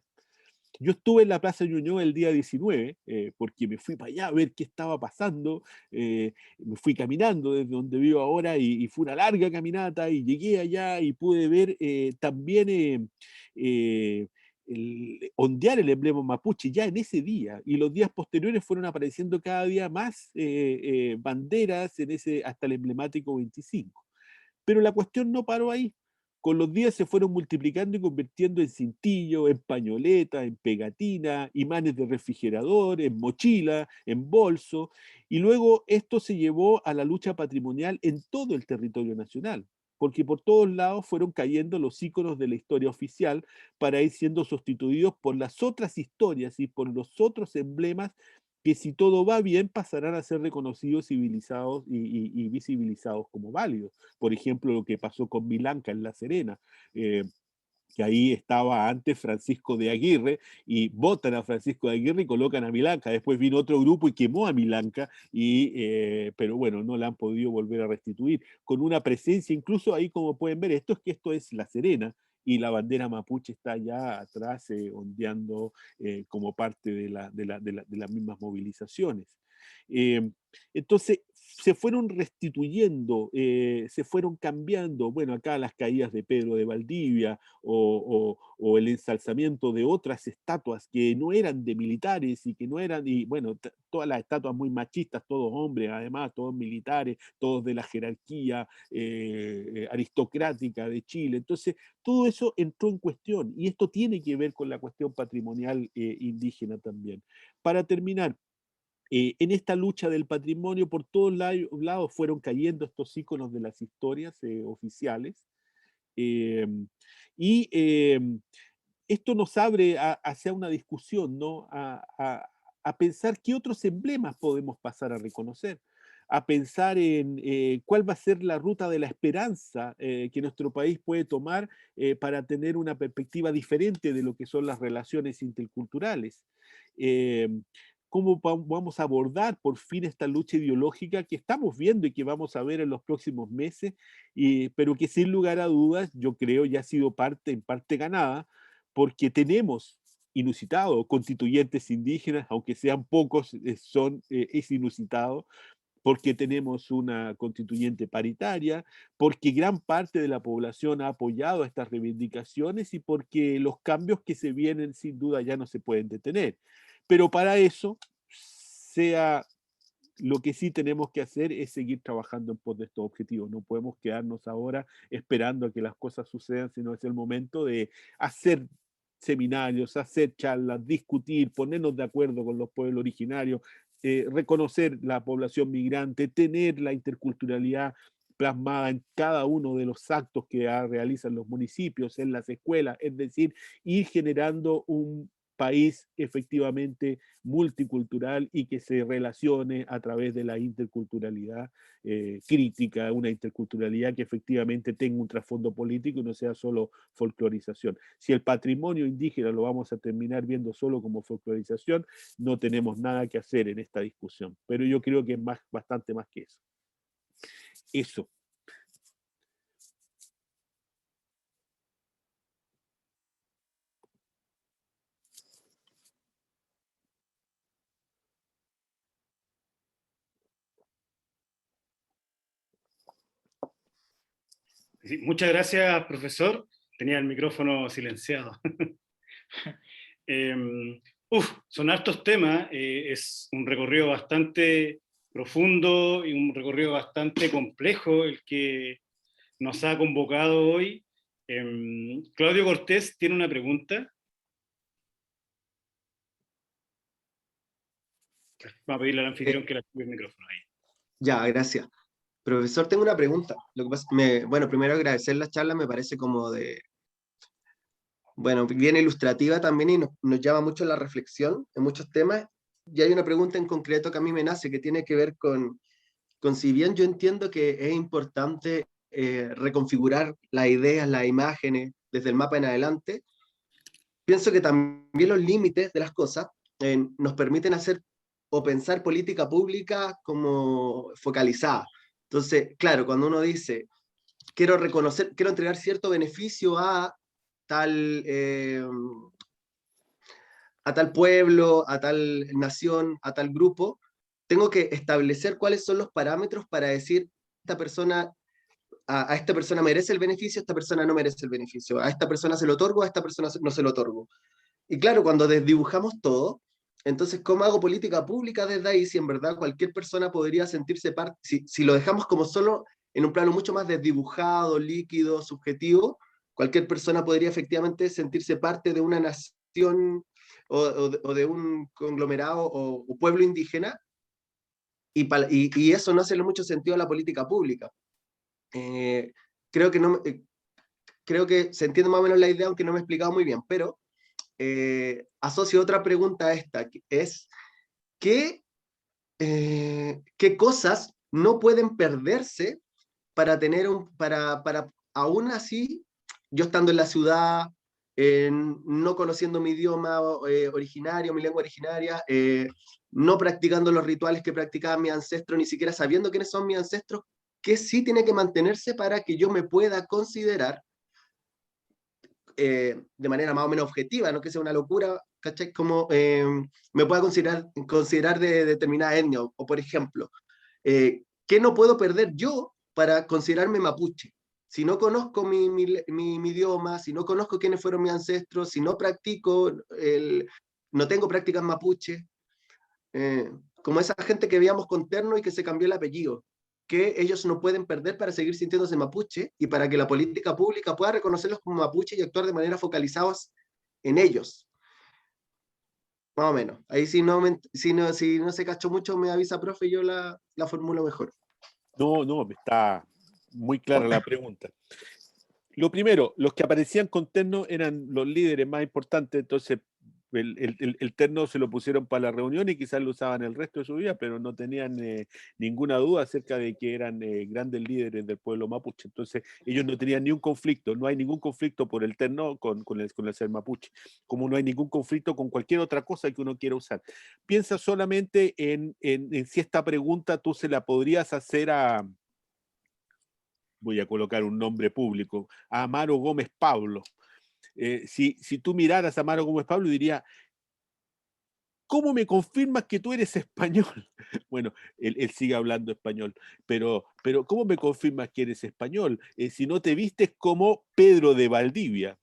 Yo estuve en la Plaza Ñuñoa el día 19, porque me fui para allá a ver qué estaba pasando, me fui caminando desde donde vivo ahora y fue una larga caminata y llegué allá y pude ver también ondear el emblema mapuche ya en ese día, y los días posteriores fueron apareciendo cada día más banderas hasta el emblemático 25. Pero la cuestión no paró ahí. Con los días se fueron multiplicando y convirtiendo en cintillo, en pañoleta, en pegatina, imanes de refrigerador, en mochila, en bolso, y luego esto se llevó a la lucha patrimonial en todo el territorio nacional, porque por todos lados fueron cayendo los íconos de la historia oficial para ir siendo sustituidos por las otras historias y por los otros emblemas que, si todo va bien, pasarán a ser reconocidos, civilizados y visibilizados como válidos. Por ejemplo, lo que pasó con Milanca en La Serena, eh, que ahí estaba antes Francisco de Aguirre, y votan a Francisco de Aguirre y colocan a Milanca. Después vino otro grupo y quemó a Milanca, pero bueno, no la han podido volver a restituir. Con una presencia, incluso ahí como pueden ver, esto es La Serena, y la bandera mapuche está allá atrás ondeando como parte de las mismas movilizaciones. Eh, entonces, se fueron restituyendo, se fueron cambiando, bueno, acá las caídas de Pedro de Valdivia o el ensalzamiento de otras estatuas que no eran de militares y que no eran, y bueno, todas las estatuas muy machistas, todos hombres, además, todos militares, todos de la jerarquía aristocrática de Chile. Entonces, todo eso entró en cuestión, y esto tiene que ver con la cuestión patrimonial indígena también. Para terminar, en esta lucha del patrimonio, por todos lados fueron cayendo estos íconos de las historias oficiales, eh, y esto nos abre hacia una discusión, ¿no? A pensar qué otros emblemas podemos pasar a reconocer, a pensar en cuál va a ser la ruta de la esperanza que nuestro país puede tomar para tener una perspectiva diferente de lo que son las relaciones interculturales. cómo vamos a abordar por fin esta lucha ideológica que estamos viendo y que vamos a ver en los próximos meses, pero que sin lugar a dudas yo creo ya ha sido en parte ganada, porque tenemos inusitado constituyentes indígenas, aunque sean pocos, es inusitado, porque tenemos una constituyente paritaria, porque gran parte de la población ha apoyado estas reivindicaciones y porque los cambios que se vienen sin duda ya no se pueden detener. Pero para eso, lo que sí tenemos que hacer es seguir trabajando en pos de estos objetivos. No podemos quedarnos ahora esperando a que las cosas sucedan, sino es el momento de hacer seminarios, hacer charlas, discutir, ponernos de acuerdo con los pueblos originarios, reconocer la población migrante, tener la interculturalidad plasmada en cada uno de los actos que realizan los municipios, en las escuelas, es decir, ir generando un país efectivamente multicultural y que se relacione a través de la interculturalidad crítica, una interculturalidad que efectivamente tenga un trasfondo político y no sea solo folclorización. Si el patrimonio indígena lo vamos a terminar viendo solo como folclorización, no tenemos nada que hacer en esta discusión, pero yo creo que es bastante más que eso. Eso. Sí, muchas gracias, profesor. Tenía el micrófono silenciado. Son hartos temas. Es un recorrido bastante profundo y un recorrido bastante complejo el que nos ha convocado hoy. Claudio Cortés tiene una pregunta. Vamos a pedirle al anfitrión que le active el micrófono ahí. Ya, gracias. Profesor, tengo una pregunta. Lo que pasa, bueno, primero agradecer la charla, me parece como bueno, bien ilustrativa también y nos llama mucho la reflexión en muchos temas. Y hay una pregunta en concreto que a mí me nace, que tiene que ver con si bien yo entiendo que es importante reconfigurar las ideas, las imágenes, desde el mapa en adelante, pienso que también los límites de las cosas nos permiten hacer o pensar política pública como focalizada. Entonces, claro, cuando uno dice, quiero entregar cierto beneficio tal, eh, a tal pueblo, a tal nación, a tal grupo, tengo que establecer cuáles son los parámetros para decir, esta persona, a esta persona merece el beneficio, a esta persona no merece el beneficio, a esta persona se lo otorgo, a esta persona no se lo otorgo. Y claro, cuando desdibujamos todo, entonces, ¿cómo hago política pública desde ahí si en verdad cualquier persona podría sentirse parte, si lo dejamos como solo en un plano mucho más desdibujado, líquido, subjetivo, cualquier persona podría efectivamente sentirse parte de una nación o de un conglomerado o pueblo indígena, y eso no hace mucho sentido a la política pública. Creo que se entiende más o menos la idea, aunque no me he explicado muy bien, pero asocio otra pregunta a esta, que es ¿qué cosas no pueden perderse para aún así, yo estando en la ciudad, no conociendo mi idioma originario, mi lengua originaria, no practicando los rituales que practicaban mis ancestros, ni siquiera sabiendo quiénes son mis ancestros, ¿qué sí tiene que mantenerse para que yo me pueda considerar de manera más o menos objetiva, no que sea una locura, ¿cachai? Como me pueda considerar de determinada etnia, o por ejemplo, ¿qué no puedo perder yo para considerarme mapuche? Si no conozco mi idioma, si no conozco quiénes fueron mis ancestros, si no practico, no tengo prácticas mapuche, como esa gente que veíamos con terno y que se cambió el apellido, que ellos no pueden perder para seguir sintiéndose mapuche y para que la política pública pueda reconocerlos como mapuche y actuar de manera focalizados en ellos. Más o menos. Ahí si no se cachó mucho, me avisa, profe, y yo la formulo mejor. No, está muy clara la pregunta. Lo primero, los que aparecían con terno eran los líderes más importantes, entonces el terno se lo pusieron para la reunión y quizás lo usaban el resto de su vida, pero no tenían ninguna duda acerca de que eran grandes líderes del pueblo mapuche. Entonces, ellos no tenían ni un conflicto, no hay ningún conflicto por el terno con el ser mapuche, como no hay ningún conflicto con cualquier otra cosa que uno quiera usar. Piensa solamente en si esta pregunta tú se la podrías hacer a, voy a colocar un nombre público, a Amaro Gómez Pablo. Si tú miraras a Amaro Gómez Pablo, diría, ¿cómo me confirmas que tú eres español? Bueno, él sigue hablando español, pero ¿cómo me confirmas que eres español? Si no te vistes como Pedro de Valdivia.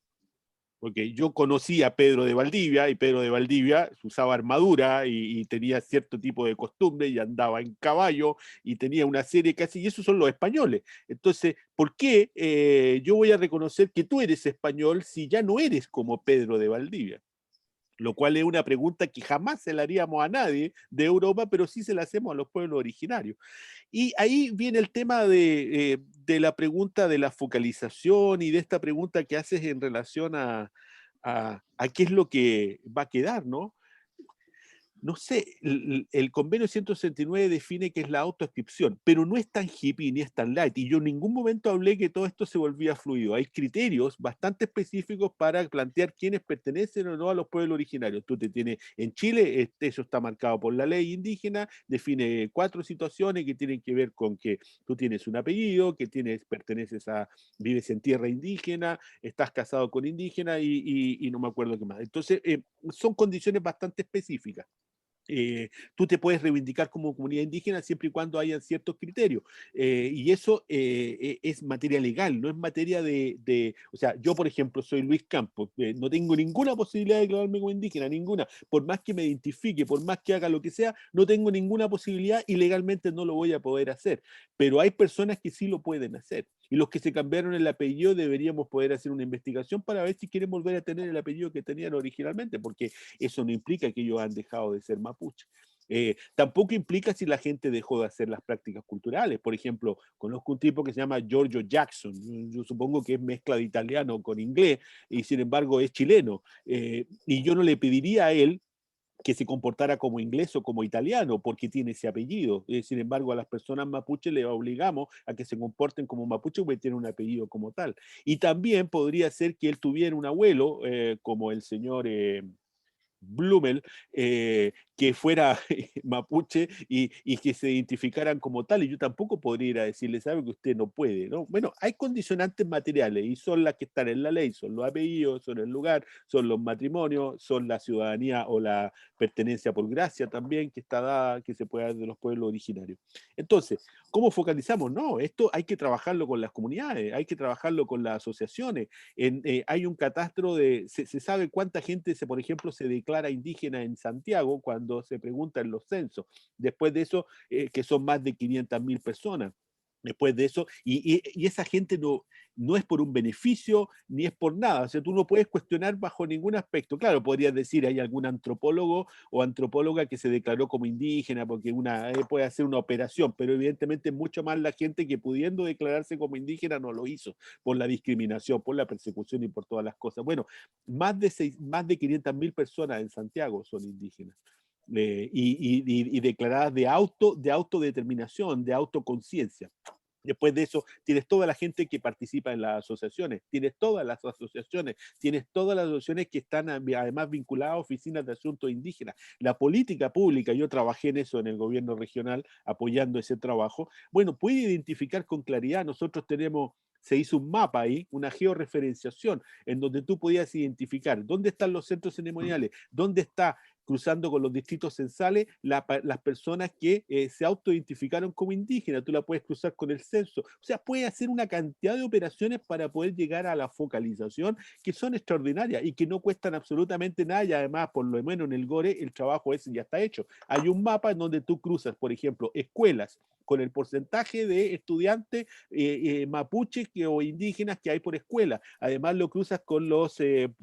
Porque yo conocí a Pedro de Valdivia, y Pedro de Valdivia usaba armadura y tenía cierto tipo de costumbre y andaba en caballo y tenía una serie casi, y esos son los españoles. Entonces, ¿por qué yo voy a reconocer que tú eres español si ya no eres como Pedro de Valdivia? Lo cual es una pregunta que jamás se la haríamos a nadie de Europa, pero sí se la hacemos a los pueblos originarios. Y ahí viene el tema de la pregunta de la focalización y de esta pregunta que haces en relación a qué es lo que va a quedar, ¿no? No sé, el convenio 169 define que es la autoascripción, pero no es tan hippie ni es tan light. Y yo en ningún momento hablé que todo esto se volvía fluido. Hay criterios bastante específicos para plantear quiénes pertenecen o no a los pueblos originarios. Tú te tienes, en Chile, eso está marcado por la ley indígena, define 4 situaciones que tienen que ver con que tú tienes un apellido, que perteneces vives en tierra indígena, estás casado con indígena y no me acuerdo qué más. Entonces, son condiciones bastante específicas. Tú te puedes reivindicar como comunidad indígena siempre y cuando hayan ciertos criterios. Y eso es materia legal, no es materia o sea, yo por ejemplo soy Luis Campos, no tengo ninguna posibilidad de declararme como indígena, ninguna. Por más que me identifique, por más que haga lo que sea, no tengo ninguna posibilidad y legalmente no lo voy a poder hacer. Pero hay personas que sí lo pueden hacer. Y los que se cambiaron el apellido deberíamos poder hacer una investigación para ver si quieren volver a tener el apellido que tenían originalmente, porque eso no implica que ellos han dejado de ser mapuche. Tampoco implica si la gente dejó de hacer las prácticas culturales. Por ejemplo, conozco un tipo que se llama Giorgio Jackson. Yo supongo que es mezcla de italiano con inglés y sin embargo es chileno. Y yo no le pediría a él que se comportara como inglés o como italiano, porque tiene ese apellido. Sin embargo, a las personas mapuche le obligamos a que se comporten como mapuche porque tienen un apellido como tal. Y también podría ser que él tuviera un abuelo, como el señor Blumel, que fuera mapuche y que se identificaran como tal, y yo tampoco podría ir a decirle, sabe que usted no puede, ¿no? Bueno, hay condicionantes materiales y son las que están en la ley, son los apellidos, son el lugar, son los matrimonios, son la ciudadanía o la pertenencia por gracia también que está dada, que se puede dar de los pueblos originarios. Entonces, ¿cómo focalizamos? No, esto hay que trabajarlo con las comunidades, hay que trabajarlo con las asociaciones. Hay un catastro se sabe cuánta gente, por ejemplo, se declara indígena en Santiago cuando se pregunta en los censos. Después de eso, que son más de 500.000 personas. Después de eso, y esa gente no es por un beneficio ni es por nada. O sea, tú no puedes cuestionar bajo ningún aspecto. Claro, podrías decir, hay algún antropólogo o antropóloga que se declaró como indígena porque puede hacer una operación, pero evidentemente mucho más la gente que pudiendo declararse como indígena no lo hizo por la discriminación, por la persecución y por todas las cosas. Bueno, más de 500.000 personas en Santiago son indígenas. Y declaradas de autodeterminación, de autoconciencia. Después de eso, tienes toda la gente que participa en las asociaciones, tienes todas las asociaciones que están además vinculadas a oficinas de asuntos indígenas. La política pública, yo trabajé en eso en el gobierno regional, apoyando ese trabajo, bueno, puede identificar con claridad, se hizo un mapa ahí, una georreferenciación, en donde tú podías identificar dónde están los centros ceremoniales, dónde está cruzando con los distritos censales, las personas que se autoidentificaron como indígenas, tú la puedes cruzar con el censo, o sea, puedes hacer una cantidad de operaciones para poder llegar a la focalización que son extraordinarias y que no cuestan absolutamente nada y además, por lo menos en el GORE, el trabajo ese ya está hecho. Hay un mapa en donde tú cruzas, por ejemplo, escuelas con el porcentaje de estudiantes mapuches o indígenas que hay por escuela. Además lo cruzas con los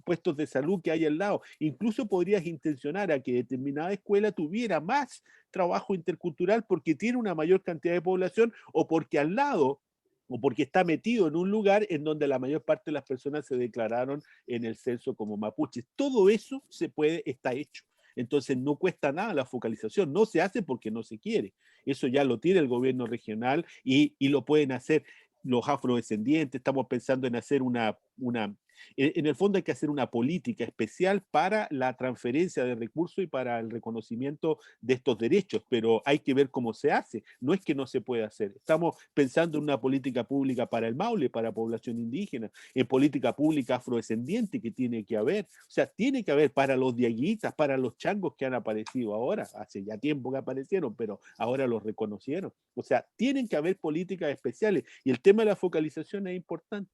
puestos de salud que hay al lado. Incluso podrías intencionar a que determinada escuela tuviera más trabajo intercultural porque tiene una mayor cantidad de población o porque al lado o porque está metido en un lugar en donde la mayor parte de las personas se declararon en el censo como mapuches. Todo eso está hecho. Entonces no cuesta nada la focalización, no se hace porque no se quiere. Eso ya lo tiene el gobierno regional y lo pueden hacer los afrodescendientes. Estamos pensando en hacer en el fondo hay que hacer una política especial para la transferencia de recursos y para el reconocimiento de estos derechos, pero hay que ver cómo se hace. No es que no se pueda hacer. Estamos pensando en una política pública para el Maule, para población indígena, en política pública afrodescendiente que tiene que haber. O sea, tiene que haber para los diaguitas, para los changos que han aparecido ahora. Hace ya tiempo que aparecieron, pero ahora los reconocieron. O sea, tienen que haber políticas especiales y el tema de la focalización es importante.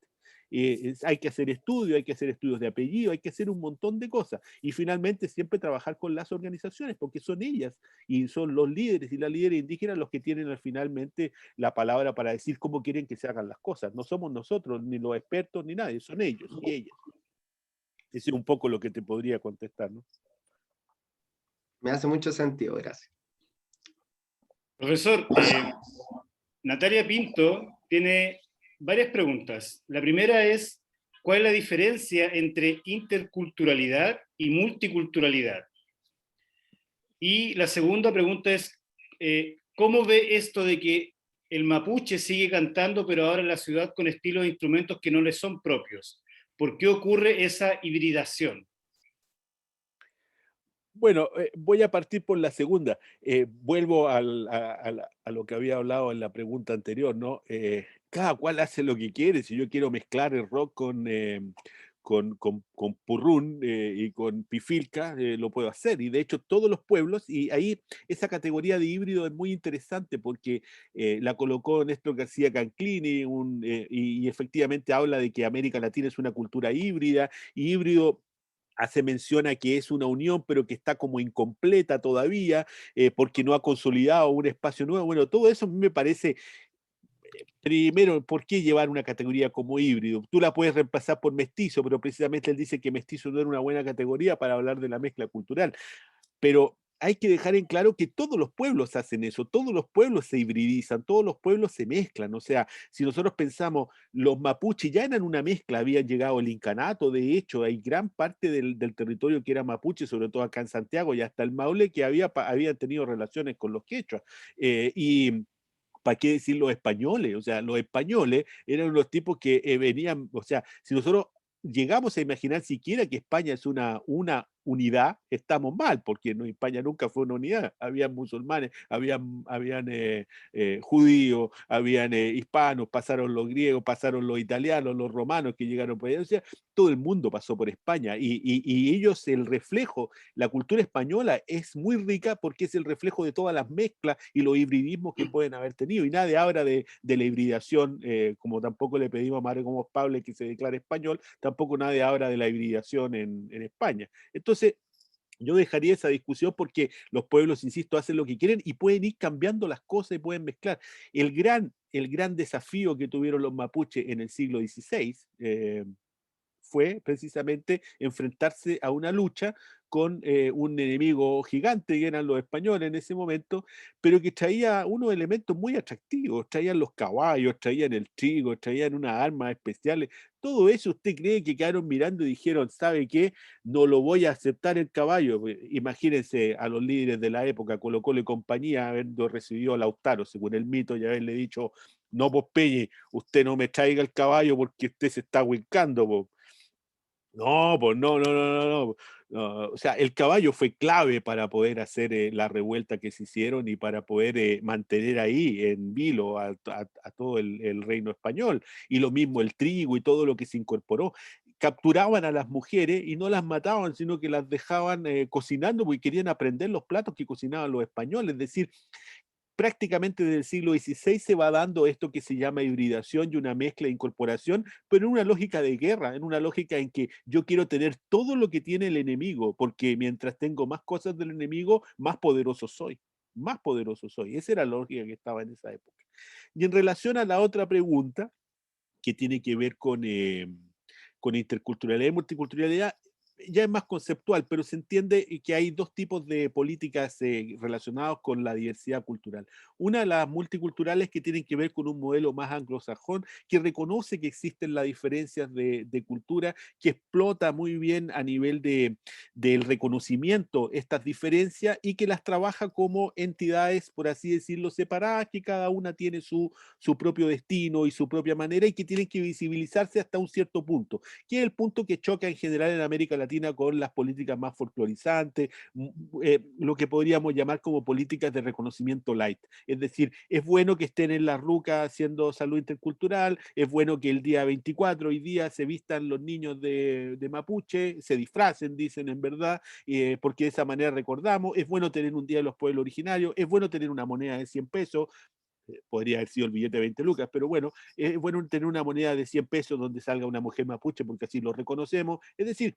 Hay que hacer estudios de apellido, hay que hacer un montón de cosas. Y finalmente siempre trabajar con las organizaciones, porque son ellas y son los líderes y las líderes indígenas los que tienen finalmente la palabra para decir cómo quieren que se hagan las cosas. No somos nosotros, ni los expertos, ni nadie, son ellos y ellas. Ese es un poco lo que te podría contestar, ¿no? Me hace mucho sentido, gracias. Profesor, Natalia Pinto tiene varias preguntas. La primera es, ¿cuál es la diferencia entre interculturalidad y multiculturalidad? Y la segunda pregunta es, ¿cómo ve esto de que el mapuche sigue cantando, pero ahora en la ciudad con estilos de instrumentos que no le son propios? ¿Por qué ocurre esa hibridación? Bueno, voy a partir por la segunda. Vuelvo a lo que había hablado en la pregunta anterior, ¿no? Cada cual hace lo que quiere. Si yo quiero mezclar el rock con purrún y con pifilca, lo puedo hacer. Y de hecho, todos los pueblos, y ahí esa categoría de híbrido es muy interesante porque la colocó Néstor García Canclini y efectivamente habla de que América Latina es una cultura híbrida, y híbrido hace mención a que es una unión, pero que está como incompleta todavía, porque no ha consolidado un espacio nuevo. Bueno, todo eso a mí me parece, primero, ¿por qué llevar una categoría como híbrido? Tú la puedes reemplazar por mestizo, pero precisamente él dice que mestizo no era una buena categoría para hablar de la mezcla cultural. Pero hay que dejar en claro que todos los pueblos hacen eso, todos los pueblos se hibridizan, todos los pueblos se mezclan. O sea, si nosotros pensamos, los mapuches ya eran una mezcla, habían llegado el incanato, de hecho, hay gran parte del territorio que era mapuche, sobre todo acá en Santiago y hasta el Maule, que habían tenido relaciones con los quechuas. Y ¿para qué decir los españoles? O sea, los españoles eran los tipos que venían, o sea, si nosotros llegamos a imaginar siquiera que España es una unidad, estamos mal, porque no, España nunca fue una unidad. Habían musulmanes, habían judíos, habían hispanos, pasaron los griegos, pasaron los italianos, los romanos que llegaron por allá. O sea, todo el mundo pasó por España y ellos, el reflejo, la cultura española es muy rica porque es el reflejo de todas las mezclas y los hibridismos que pueden haber tenido. Y nadie habla de la hibridación, como tampoco le pedimos a Mario Gómez Pablo que se declare español, tampoco nadie habla de la hibridación en España. Entonces, yo dejaría esa discusión porque los pueblos, insisto, hacen lo que quieren y pueden ir cambiando las cosas y pueden mezclar. El gran desafío que tuvieron los mapuches en el siglo XVI fue precisamente enfrentarse a una lucha con un enemigo gigante que eran los españoles en ese momento, pero que traía unos elementos muy atractivos, traían los caballos, traían el trigo, traían unas armas especiales, todo eso. ¿Usted cree que quedaron mirando y dijeron, ¿sabe qué? No lo voy a aceptar el caballo? Imagínense a los líderes de la época, Colo Colo y compañía, habiendo recibido a Lautaro, según el mito, y haberle dicho, no, pues Peñi, usted no me traiga el caballo porque usted se está huicando, pues. No, pues no, no, no, no, no. No, o sea, el caballo fue clave para poder hacer la revuelta que se hicieron y para poder mantener ahí en vilo a todo el reino español. Y lo mismo el trigo y todo lo que se incorporó. Capturaban a las mujeres y no las mataban, sino que las dejaban cocinando porque querían aprender los platos que cocinaban los españoles. Es decir, prácticamente desde el siglo XVI se va dando esto que se llama hibridación y una mezcla de incorporación, pero en una lógica de guerra, en una lógica en que yo quiero tener todo lo que tiene el enemigo, porque mientras tengo más cosas del enemigo, más poderoso soy. Más poderoso soy. Esa era la lógica que estaba en esa época. Y en relación a la otra pregunta, que tiene que ver con interculturalidad y multiculturalidad, ya es más conceptual, pero se entiende que hay dos tipos de políticas relacionadas con la diversidad cultural. Una, las multiculturales, que tienen que ver con un modelo más anglosajón, que reconoce que existen las diferencias de cultura, que explota muy bien a nivel del reconocimiento estas diferencias y que las trabaja como entidades, por así decirlo, separadas, que cada una tiene su propio destino y su propia manera y que tienen que visibilizarse hasta un cierto punto, que es el punto que choca en general en América Latina con las políticas más folclorizantes, lo que podríamos llamar como políticas de reconocimiento light. Es decir, es bueno que estén en la ruca haciendo salud intercultural, es bueno que el día 24 hoy día se vistan los niños de Mapuche, se disfracen, dicen en verdad, porque de esa manera recordamos, es bueno tener un día de los pueblos originarios, es bueno tener una moneda de 100 pesos, podría haber sido el billete de 20 lucas, pero bueno, es bueno tener una moneda de 100 pesos donde salga una mujer mapuche porque así lo reconocemos. Es decir,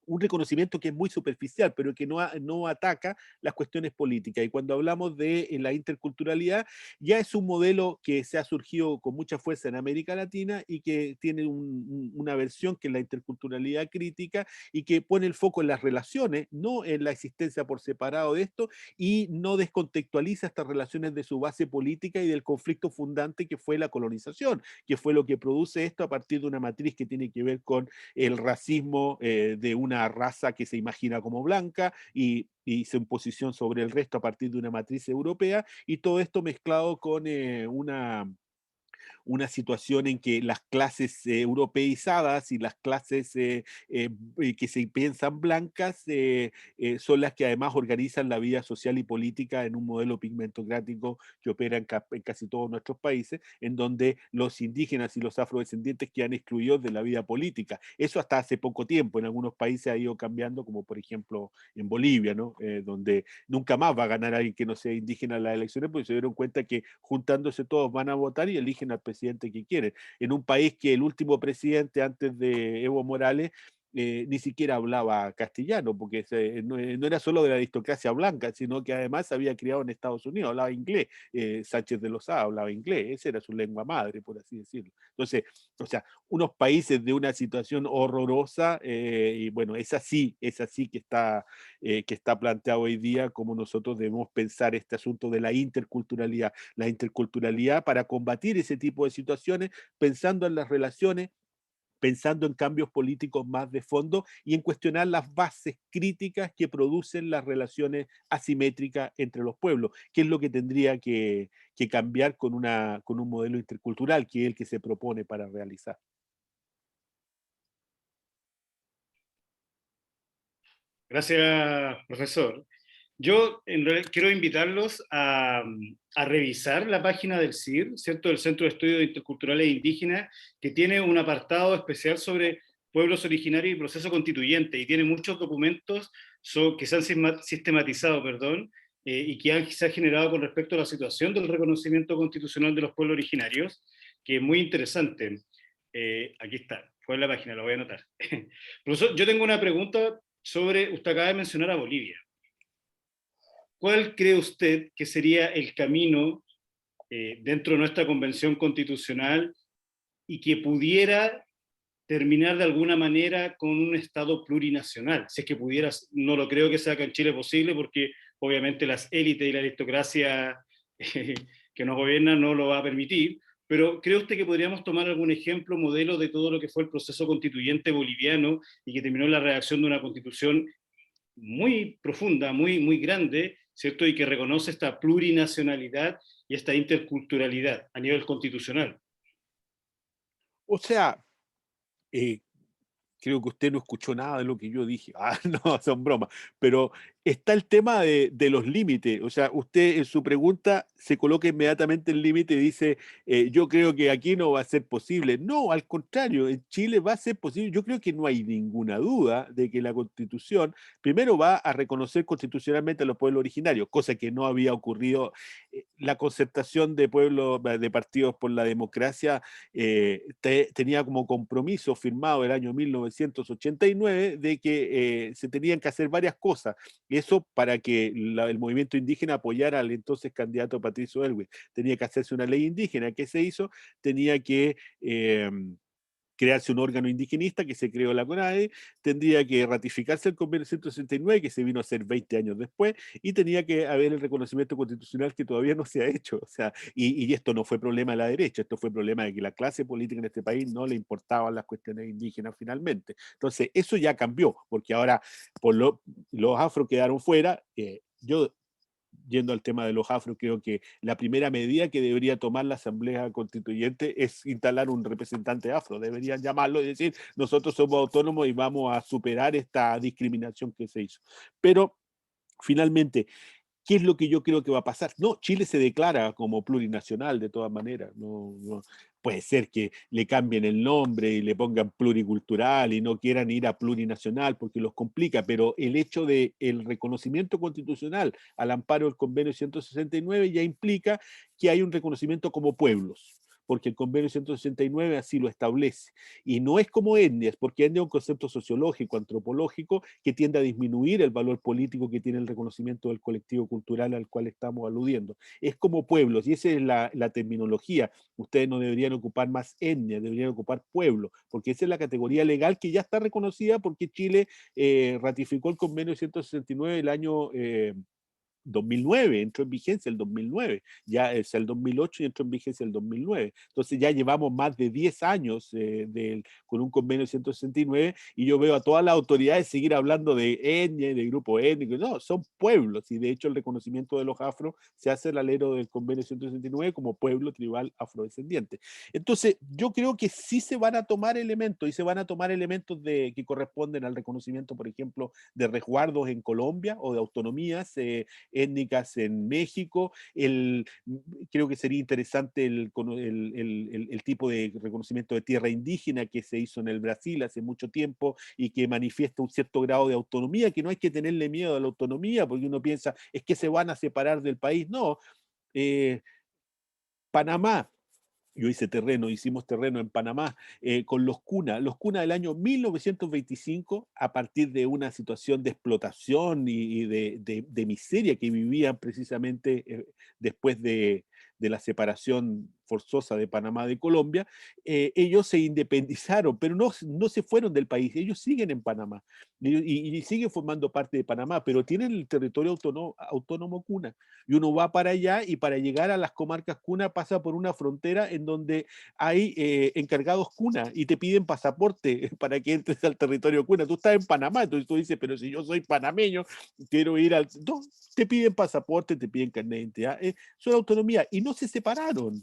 un reconocimiento que es muy superficial, pero que no ataca las cuestiones políticas. Y cuando hablamos de la interculturalidad, ya es un modelo que se ha surgido con mucha fuerza en América Latina y que tiene una versión que es la interculturalidad crítica y que pone el foco en las relaciones, no en la existencia por separado de esto, y no descontextualiza estas relaciones de su base política y del conflicto fundante que fue la colonización, que fue lo que produce esto a partir de una matriz que tiene que ver con el racismo de una raza que se imagina como blanca y su imposición sobre el resto a partir de una matriz europea, y todo esto mezclado con una situación en que las clases europeizadas y las clases que se piensan blancas son las que además organizan la vida social y política en un modelo pigmentocrático que opera en casi todos nuestros países, en donde los indígenas y los afrodescendientes quedan excluidos de la vida política. Eso hasta hace poco tiempo, en algunos países ha ido cambiando, como por ejemplo en Bolivia, ¿no? Donde nunca más va a ganar alguien que no sea indígena en las elecciones, porque se dieron cuenta que juntándose todos van a votar y eligen al presidente que quieren. En un país que el último presidente antes de Evo Morales ni siquiera hablaba castellano, porque no era solo de la aristocracia blanca, sino que además se había criado en Estados Unidos, hablaba inglés, Sánchez de Lozada hablaba inglés, esa era su lengua madre, por así decirlo. Entonces, o sea, unos países de una situación horrorosa, y bueno, es así que está planteado hoy día como nosotros debemos pensar este asunto de la interculturalidad para combatir ese tipo de situaciones, pensando en las relaciones, pensando en cambios políticos más de fondo y en cuestionar las bases críticas que producen las relaciones asimétricas entre los pueblos, que es lo que tendría que cambiar con un modelo intercultural, que es el que se propone para realizar. Gracias, profesor. Yo en realidad quiero invitarlos a revisar la página del CIR, ¿cierto? Del Centro de Estudios Interculturales e Indígenas, que tiene un apartado especial sobre pueblos originarios y proceso constituyente, y tiene muchos documentos que se han sistematizado, perdón, y que se ha generado con respecto a la situación del reconocimiento constitucional de los pueblos originarios, que es muy interesante. Aquí está, fue en la página, lo voy a anotar. Profesor, yo tengo una pregunta sobre, usted acaba de mencionar a Bolivia. ¿Cuál cree usted que sería el camino dentro de nuestra convención constitucional y que pudiera terminar de alguna manera con un Estado plurinacional? Si es que pudiera, no lo creo que sea acá en Chile posible, porque obviamente las élites y la aristocracia que nos gobiernan no lo va a permitir, pero ¿cree usted que podríamos tomar algún ejemplo, modelo de todo lo que fue el proceso constituyente boliviano y que terminó en la redacción de una constitución muy profunda, muy, muy grande, ¿cierto? Y que reconoce esta plurinacionalidad y esta interculturalidad a nivel constitucional? O sea, eh, creo que usted no escuchó nada de lo que yo dije. Ah, no, son bromas. Pero está el tema de los límites. O sea, usted en su pregunta se coloca inmediatamente el límite y dice, yo creo que aquí no va a ser posible. No, al contrario, en Chile va a ser posible. Yo creo que no hay ninguna duda de que la Constitución primero va a reconocer constitucionalmente a los pueblos originarios, cosa que no había ocurrido. La concertación de pueblos, de partidos por la democracia, tenía como compromiso firmado el año 1989 de que se tenían que hacer varias cosas. Eso para que el movimiento indígena apoyara al entonces candidato Patricio Elwin. Tenía que hacerse una ley indígena. ¿Qué se hizo? Tenía que crearse un órgano indigenista que se creó la CONADE, tendría que ratificarse el convenio 169, que se vino a hacer 20 años después, y tenía que haber el reconocimiento constitucional que todavía no se ha hecho. O sea, y esto no fue problema de la derecha, esto fue problema de que la clase política en este país no le importaban las cuestiones indígenas finalmente. Entonces, eso ya cambió, porque ahora los afro quedaron fuera. Yo, yendo al tema de los afro, creo que la primera medida que debería tomar la Asamblea Constituyente es instalar un representante afro. Deberían llamarlo y decir, nosotros somos autónomos y vamos a superar esta discriminación que se hizo. Pero, finalmente, ¿qué es lo que yo creo que va a pasar? No, Chile se declara como plurinacional de todas maneras. No, puede ser que le cambien el nombre y le pongan pluricultural y no quieran ir a plurinacional porque los complica, pero el hecho del reconocimiento constitucional al amparo del convenio 169 ya implica que hay un reconocimiento como pueblos, porque el convenio 169 así lo establece. Y no es como etnias, porque etnia es un concepto sociológico, antropológico, que tiende a disminuir el valor político que tiene el reconocimiento del colectivo cultural al cual estamos aludiendo. Es como pueblos, y esa es la terminología. Ustedes no deberían ocupar más etnia, deberían ocupar pueblo, porque esa es la categoría legal que ya está reconocida porque Chile ratificó el convenio 169 el año 2009, entró en vigencia el 2009, ya es el 2008 y entró en vigencia el 2009. Entonces ya llevamos más de 10 años con un convenio 169 y yo veo a todas las autoridades seguir hablando de etnia, de grupo étnico. No, son pueblos y de hecho el reconocimiento de los afro se hace al alero del convenio 169 como pueblo tribal afrodescendiente. Entonces yo creo que sí se van a tomar elementos y se van a tomar elementos que corresponden al reconocimiento, por ejemplo, de resguardos en Colombia o de autonomías étnicas en México. Creo que sería interesante el tipo de reconocimiento de tierra indígena que se hizo en el Brasil hace mucho tiempo y que manifiesta un cierto grado de autonomía, que no hay que tenerle miedo a la autonomía, porque uno piensa, es que se van a separar del país. No. Panamá, yo hicimos terreno en Panamá con los Cuna del año 1925, a partir de una situación de explotación y de miseria que vivían precisamente después de la separación forzosa de Panamá de Colombia. Ellos se independizaron, pero no se fueron del país, ellos siguen en Panamá y siguen formando parte de Panamá, pero tienen el territorio autónomo Cuna. Y uno va para allá y para llegar a las comarcas Cuna pasa por una frontera en donde hay encargados Cuna y te piden pasaporte para que entres al territorio Cuna. Tú estás en Panamá, entonces tú dices, pero si yo soy panameño, quiero ir al... No, te piden pasaporte, te piden carnet de identidad. Son autonomía y no se separaron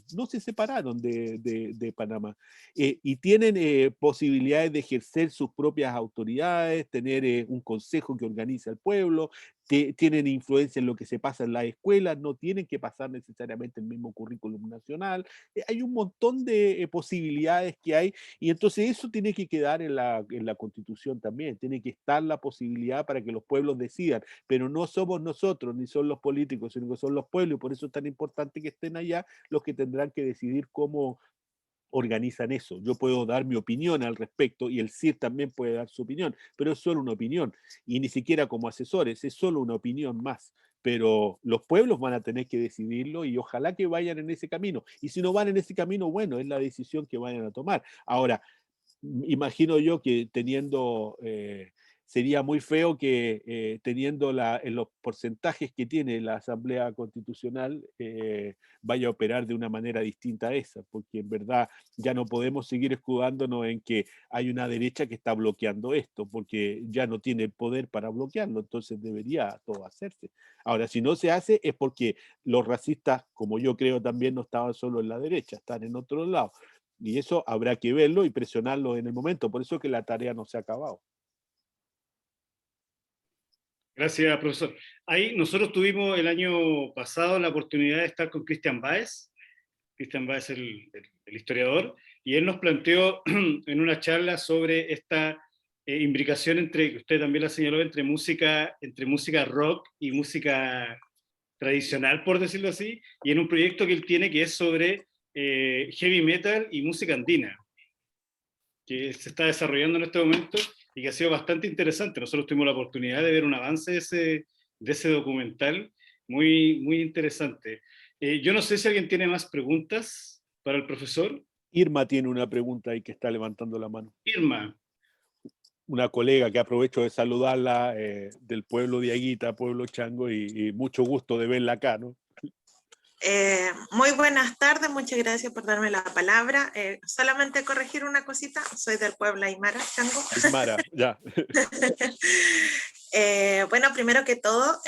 de Panamá. Y tienen posibilidades de ejercer sus propias autoridades, tener un consejo que organiza al pueblo, tienen influencia en lo que se pasa en las escuelas, no tienen que pasar necesariamente el mismo currículum nacional. Hay un montón de posibilidades que hay y entonces eso tiene que quedar en la Constitución también, tiene que estar la posibilidad para que los pueblos decidan, pero no somos nosotros ni son los políticos, sino que son los pueblos y por eso es tan importante que estén allá los que tendrán que decidir cómo organizan eso. Yo puedo dar mi opinión al respecto y el CIR también puede dar su opinión, pero es solo una opinión y ni siquiera como asesores, es solo una opinión más. Pero los pueblos van a tener que decidirlo y ojalá que vayan en ese camino. Y si no van en ese camino, bueno, es la decisión que vayan a tomar. Ahora, imagino yo que sería muy feo que teniendo en los porcentajes que tiene la Asamblea Constitucional vaya a operar de una manera distinta a esa, porque en verdad ya no podemos seguir escudándonos en que hay una derecha que está bloqueando esto, porque ya no tiene el poder para bloquearlo, entonces debería todo hacerse. Ahora, si no se hace es porque los racistas, como yo creo también, no estaban solo en la derecha, están en otro lado. Y eso habrá que verlo y presionarlo en el momento. Por eso es que la tarea no se ha acabado. Gracias, profesor. Ahí nosotros tuvimos el año pasado la oportunidad de estar con Cristian Báez. Cristian Báez es el historiador, y él nos planteó en una charla sobre esta imbricación entre, que usted también la señaló, entre música rock y música tradicional, por decirlo así, y en un proyecto que él tiene que es sobre heavy metal y música andina, que se está desarrollando en este momento y que ha sido bastante interesante. Nosotros tuvimos la oportunidad de ver un avance de ese documental, muy, muy interesante. Yo no sé si alguien tiene más preguntas para el profesor. Irma tiene una pregunta ahí que está levantando la mano. Irma. Una colega que aprovecho de saludarla, del pueblo de Aguita, pueblo Chango, y mucho gusto de verla acá, ¿no? Muy buenas tardes, muchas gracias por darme la palabra. Solamente corregir una cosita, soy del pueblo Aymara, Chango. Aymara, ya. Bueno, primero que todo,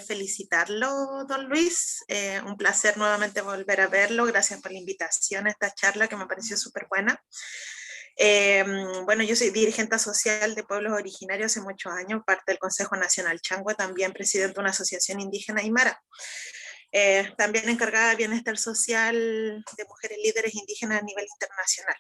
felicitarlo, don Luis. Un placer nuevamente volver a verlo. Gracias por la invitación a esta charla que me pareció súper buena. Bueno, yo soy dirigente social de pueblos originarios hace muchos años, parte del Consejo Nacional Chango, también presidente de una asociación indígena Aymara. También encargada de bienestar social de mujeres líderes indígenas a nivel internacional.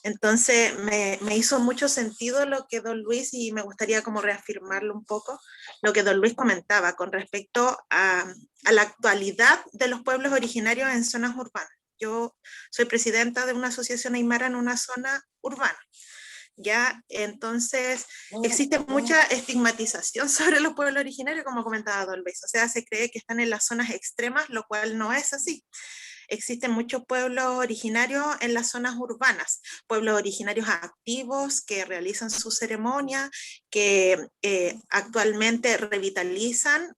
Entonces me hizo mucho sentido lo que don Luis, y me gustaría como reafirmarlo un poco, lo que don Luis comentaba con respecto a la actualidad de los pueblos originarios en zonas urbanas. Yo soy presidenta de una asociación aymara en una zona urbana. Ya, entonces existe mucha estigmatización sobre los pueblos originarios, como comentaba don Luis. O sea, se cree que están en las zonas extremas, lo cual no es así. Existen muchos pueblos originarios en las zonas urbanas, pueblos originarios activos que realizan su ceremonia, que actualmente revitalizan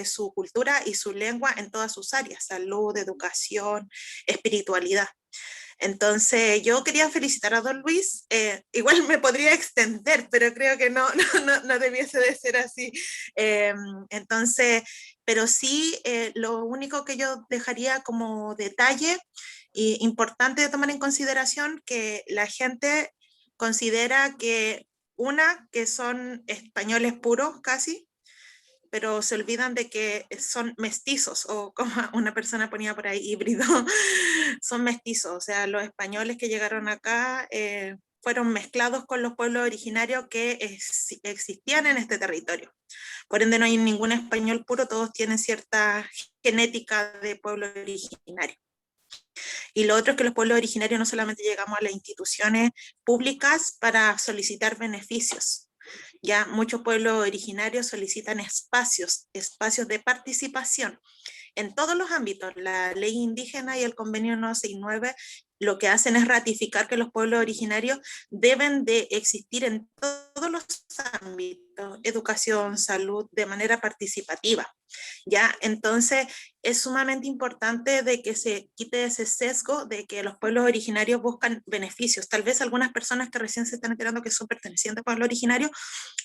su cultura y su lengua en todas sus áreas, salud, educación, espiritualidad. Entonces yo quería felicitar a don Luis, igual me podría extender, pero creo que no debiese de ser así. Entonces, pero sí, lo único que yo dejaría como detalle importante de tomar en consideración, que la gente considera que que son españoles puros casi, pero se olvidan de que son mestizos, o como una persona ponía por ahí, híbrido, son mestizos, o sea, los españoles que llegaron acá fueron mezclados con los pueblos originarios que existían en este territorio. Por ende no hay ningún español puro, todos tienen cierta genética de pueblo originario. Y lo otro es que los pueblos originarios no solamente llegamos a las instituciones públicas para solicitar beneficios. Ya muchos pueblos originarios solicitan espacios de participación en todos los ámbitos. La ley indígena y el convenio 969 lo que hacen es ratificar que los pueblos originarios deben de existir en todos los ámbitos, educación, salud, de manera participativa. ¿Ya? Entonces es sumamente importante de que se quite ese sesgo de que los pueblos originarios buscan beneficios. Tal vez algunas personas que recién se están enterando que son pertenecientes a pueblos originarios,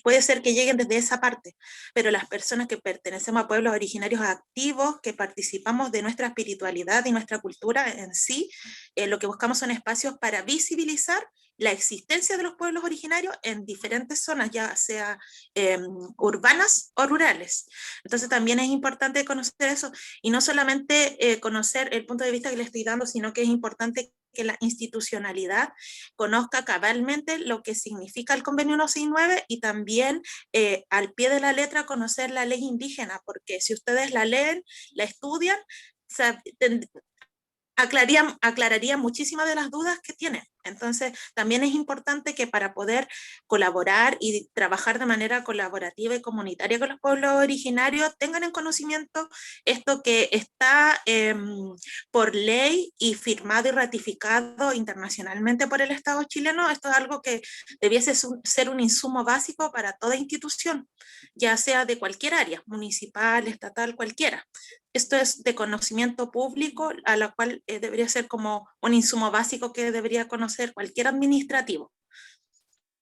puede ser que lleguen desde esa parte, pero las personas que pertenecemos a pueblos originarios activos, que participamos de nuestra espiritualidad y nuestra cultura en sí, lo que buscamos son espacios para visibilizar la existencia de los pueblos originarios en diferentes zonas, ya sea urbanas o rurales. Entonces también es importante conocer eso, y no solamente conocer el punto de vista que le estoy dando, sino que es importante que la institucionalidad conozca cabalmente lo que significa el convenio 169, y también al pie de la letra conocer la ley indígena, porque si ustedes la leen, la estudian, aclararía muchísimas de las dudas que tienen. Entonces, también es importante que para poder colaborar y trabajar de manera colaborativa y comunitaria con los pueblos originarios, tengan en conocimiento esto que está por ley y firmado y ratificado internacionalmente por el Estado chileno. Esto es algo que debiese ser un insumo básico para toda institución, ya sea de cualquier área, municipal, estatal, cualquiera. Esto es de conocimiento público, a la cual debería ser como un insumo básico que debería conocer cualquier administrativo.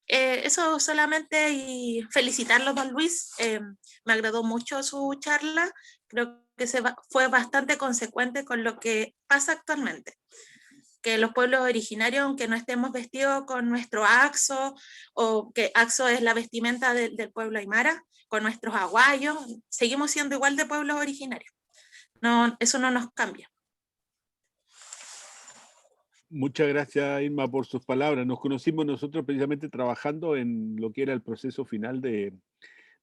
Eso solamente, y felicitarlo, don Luis. Me agradó mucho su charla. Creo que fue bastante consecuente con lo que pasa actualmente. Que los pueblos originarios, aunque no estemos vestidos con nuestro axo, o que axo es la vestimenta del pueblo aymara, con nuestros aguayos, seguimos siendo igual de pueblos originarios. No, eso no nos cambia. Muchas gracias, Irma, por sus palabras. Nos conocimos nosotros precisamente trabajando en lo que era el proceso final de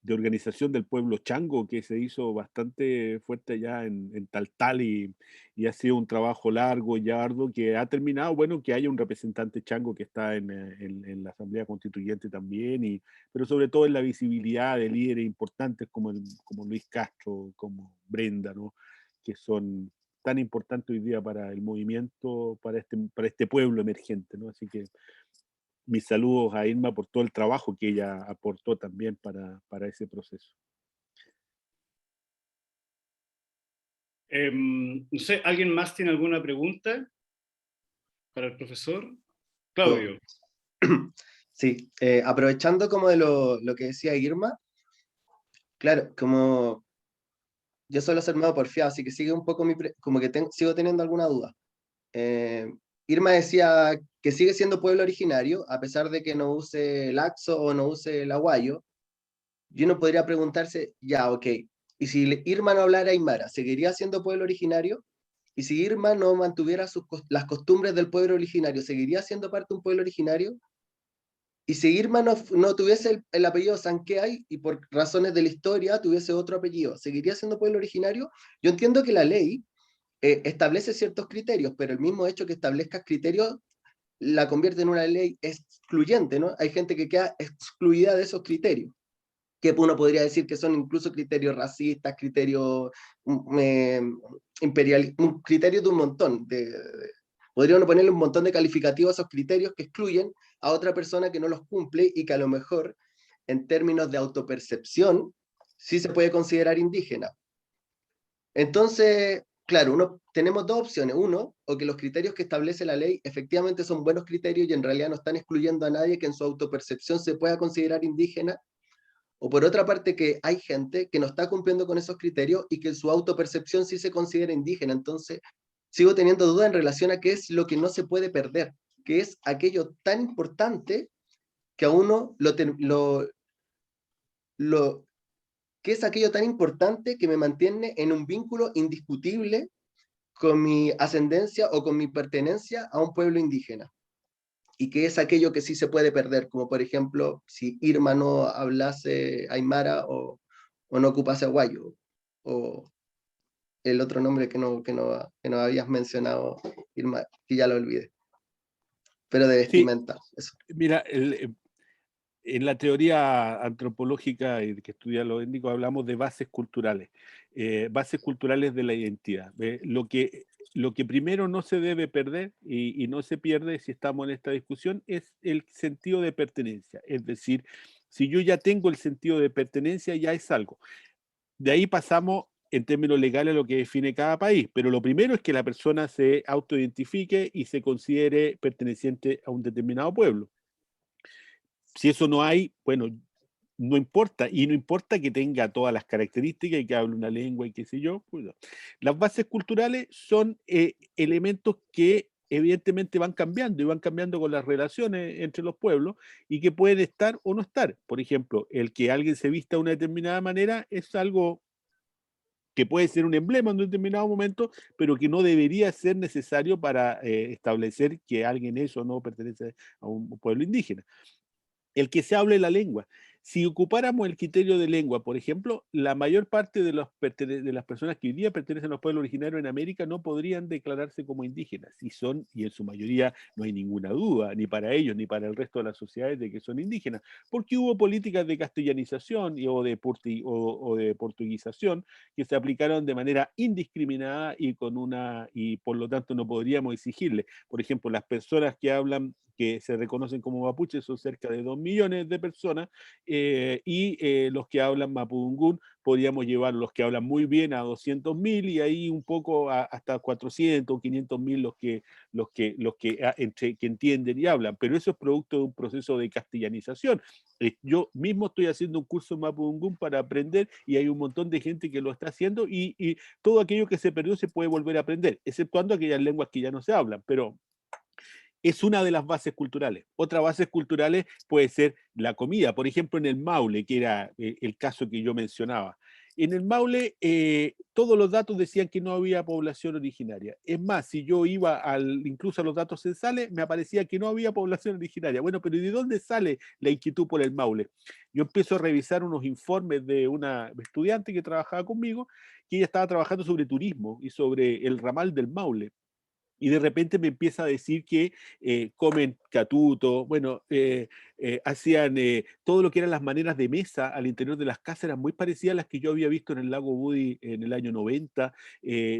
organización del pueblo chango, que se hizo bastante fuerte allá en Taltal, y ha sido un trabajo largo y arduo que ha terminado. Bueno, que haya un representante chango que está en la Asamblea Constituyente también, pero sobre todo en la visibilidad de líderes importantes como Luis Castro, como Brenda, ¿no? Que son tan importante hoy día para el movimiento, para este pueblo emergente, ¿no? Así que mis saludos a Irma por todo el trabajo que ella aportó también para ese proceso. No sé, ¿alguien más tiene alguna pregunta para el profesor? Claudio. Sí, aprovechando como de lo que decía Irma, claro, como yo suelo ser medio porfiado, así que sigue un poco como que sigo teniendo alguna duda. Eh, Irma decía que sigue siendo pueblo originario, a pesar de que no use el Axo o no use el Aguayo. Y uno podría preguntarse, ya, ok, ¿y si Irma no hablara Aymara, seguiría siendo pueblo originario? ¿Y si Irma no mantuviera las costumbres del pueblo originario, seguiría siendo parte de un pueblo originario? Y si Irma no tuviese el apellido Sanqueay y por razones de la historia tuviese otro apellido, ¿seguiría siendo pueblo originario? Yo entiendo que la ley establece ciertos criterios, pero el mismo hecho que establezcas criterios la convierte en una ley excluyente, ¿no? Hay gente que queda excluida de esos criterios, que uno podría decir que son incluso criterios racistas, criterios imperial, criterios de un montón. Podría uno ponerle un montón de calificativos a esos criterios que excluyen a otra persona que no los cumple y que a lo mejor, en términos de autopercepción, sí se puede considerar indígena. Entonces, claro, tenemos dos opciones. Uno, o que los criterios que establece la ley efectivamente son buenos criterios y en realidad no están excluyendo a nadie que en su autopercepción se pueda considerar indígena. O por otra parte, que hay gente que no está cumpliendo con esos criterios y que en su autopercepción sí se considera indígena. Entonces, sigo teniendo dudas en relación a qué es lo que no se puede perder, que es aquello tan importante que a uno que es aquello tan importante que me mantiene en un vínculo indiscutible con mi ascendencia o con mi pertenencia a un pueblo indígena. Y que es aquello que sí se puede perder, como por ejemplo, si Irma no hablase Aymara o no ocupase Aguayo, o el otro nombre que no habías mencionado, Irma, que ya lo olvidé, pero de vestimenta. Sí, eso. mira, en la teoría antropológica y que estudia los étnicos hablamos de bases culturales de la identidad. Lo que primero no se debe perder y no se pierde si estamos en esta discusión es el sentido de pertenencia. Es decir, si yo ya tengo el sentido de pertenencia, ya es algo. De ahí pasamos en términos legales a lo que define cada país, pero lo primero es que la persona se autoidentifique y se considere perteneciente a un determinado pueblo. Si eso no hay, bueno, no importa, y no importa que tenga todas las características y que hable una lengua y qué sé yo. Pues no. Las bases culturales son elementos que evidentemente van cambiando y van cambiando con las relaciones entre los pueblos y que pueden estar o no estar. Por ejemplo, el que alguien se vista de una determinada manera es algo que puede ser un emblema en un determinado momento, pero que no debería ser necesario para establecer que alguien es o no pertenece a un pueblo indígena. El que se hable la lengua. Si ocupáramos el criterio de lengua, por ejemplo, la mayor parte de las personas que hoy día pertenecen a los pueblos originarios en América no podrían declararse como indígenas, y en su mayoría no hay ninguna duda, ni para ellos ni para el resto de las sociedades, de que son indígenas, porque hubo políticas de castellanización o de portuguización que se aplicaron de manera indiscriminada y por lo tanto no podríamos exigirle. Por ejemplo, las personas que se reconocen como mapuches son cerca de 2 millones de personas, los que hablan mapudungún podríamos llevar los que hablan muy bien a 200.000 y ahí un poco hasta 400 o 500.000 que entienden y hablan, pero eso es producto de un proceso de castellanización. Yo mismo estoy haciendo un curso en mapudungún para aprender y hay un montón de gente que lo está haciendo y todo aquello que se perdió se puede volver a aprender, exceptuando aquellas lenguas que ya no se hablan, pero es una de las bases culturales. Otras bases culturales puede ser la comida. Por ejemplo, en el Maule, que era el caso que yo mencionaba. En el Maule, todos los datos decían que no había población originaria. Es más, si yo iba incluso a los datos censales, me aparecía que no había población originaria. Bueno, pero ¿de dónde sale la inquietud por el Maule? Yo empiezo a revisar unos informes de una estudiante que trabajaba conmigo, que ella estaba trabajando sobre turismo y sobre el ramal del Maule. Y de repente me empieza a decir que comen catuto, bueno, hacían todo lo que eran las maneras de mesa al interior de las casas, eran muy parecidas a las que yo había visto en el lago Budi en el año 90.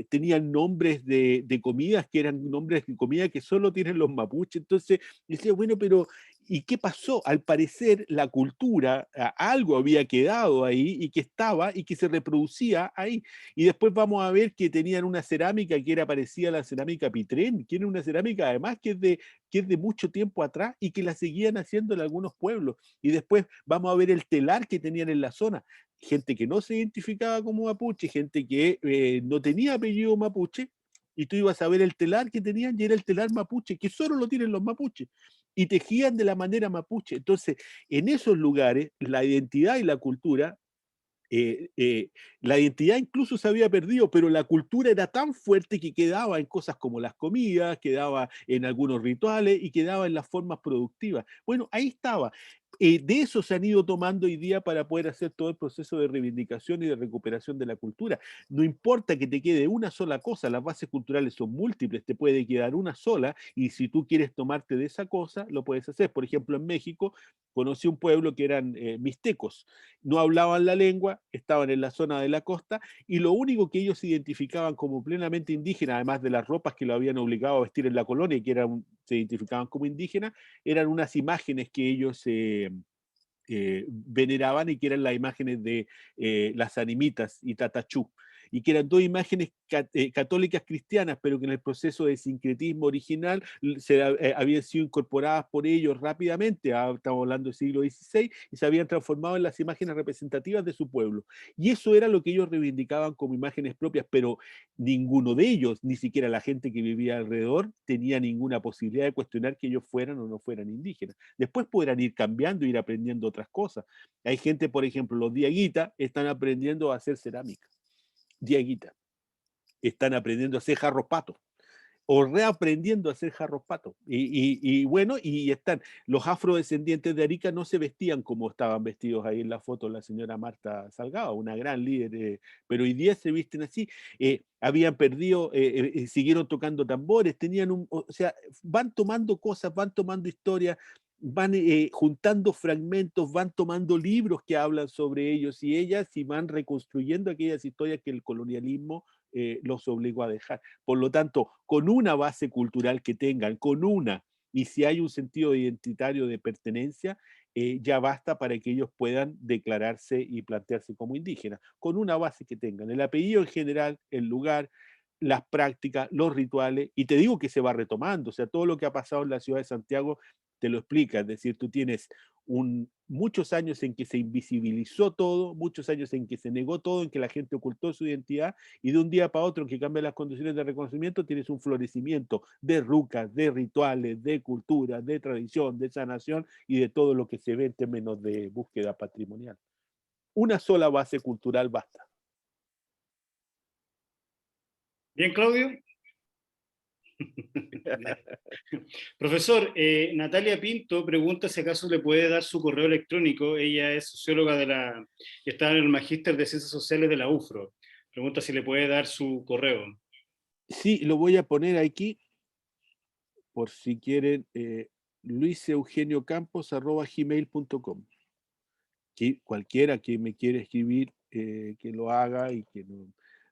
Tenían nombres de comidas que eran nombres de comida que solo tienen los mapuches. Entonces decía, bueno, pero ¿y qué pasó? Al parecer la cultura, algo había quedado ahí y que estaba y que se reproducía ahí. Y después vamos a ver que tenían una cerámica que era parecida a la cerámica Pitrén, que era una cerámica además que es de mucho tiempo atrás y que la seguían haciendo en algunos pueblos. Y después vamos a ver el telar que tenían en la zona. Gente que no se identificaba como mapuche, gente que no tenía apellido mapuche, y tú ibas a ver el telar que tenían y era el telar mapuche, que solo lo tienen los mapuches, y tejían de la manera mapuche. Entonces, en esos lugares, la identidad y la cultura, la identidad incluso se había perdido, pero la cultura era tan fuerte que quedaba en cosas como las comidas, quedaba en algunos rituales y quedaba en las formas productivas. Bueno, ahí estaba. De eso se han ido tomando hoy día para poder hacer todo el proceso de reivindicación y de recuperación de la cultura. No importa que te quede una sola cosa, las bases culturales son múltiples, te puede quedar una sola y si tú quieres tomarte de esa cosa, lo puedes hacer. Por ejemplo, en México conocí un pueblo que eran mixtecos, no hablaban la lengua, estaban en la zona de la costa y lo único que ellos identificaban como plenamente indígena, además de las ropas que lo habían obligado a vestir en la colonia y que se identificaban como indígenas, eran unas imágenes que ellos veneraban y que eran las imágenes de las animitas y Tatachú, y que eran dos imágenes católicas cristianas, pero que en el proceso de sincretismo original habían sido incorporadas por ellos rápidamente, estamos hablando del siglo XVI, y se habían transformado en las imágenes representativas de su pueblo. Y eso era lo que ellos reivindicaban como imágenes propias, pero ninguno de ellos, ni siquiera la gente que vivía alrededor, tenía ninguna posibilidad de cuestionar que ellos fueran o no fueran indígenas. Después podrán ir cambiando, ir aprendiendo otras cosas. Hay gente, por ejemplo, los diaguitas están aprendiendo a hacer cerámica. Diaguita, están aprendiendo a hacer jarros patos o reaprendiendo a hacer jarros patos. Y bueno, y están, los afrodescendientes de Arica no se vestían como estaban vestidos ahí en la foto la señora Marta Salgado, una gran líder, pero hoy día se visten así. Habían perdido, siguieron tocando tambores, tenían o sea, van tomando cosas, van tomando historias, van juntando fragmentos, van tomando libros que hablan sobre ellos y ellas y van reconstruyendo aquellas historias que el colonialismo los obligó a dejar. Por lo tanto, con una base cultural que tengan, y si hay un sentido identitario de pertenencia, ya basta para que ellos puedan declararse y plantearse como indígenas, con una base que tengan, el apellido en general, el lugar, las prácticas, los rituales, y te digo que se va retomando, o sea, todo lo que ha pasado en la ciudad de Santiago te lo explica, es decir, tú tienes muchos años en que se invisibilizó todo, muchos años en que se negó todo, en que la gente ocultó su identidad, y de un día para otro, en que cambian las condiciones de reconocimiento, tienes un florecimiento de rucas, de rituales, de cultura, de tradición, de sanación y de todo lo que se ve en términos de búsqueda patrimonial. Una sola base cultural basta. Bien, Claudio. Profesor, Natalia Pinto pregunta si acaso le puede dar su correo electrónico. Ella es socióloga está en el Magíster de Ciencias Sociales de la UFRO. Pregunta si le puede dar su correo. Sí, lo voy a poner aquí, por si quieren, luiseugeniocampos@gmail.com. Que cualquiera que me quiera escribir, que lo haga y que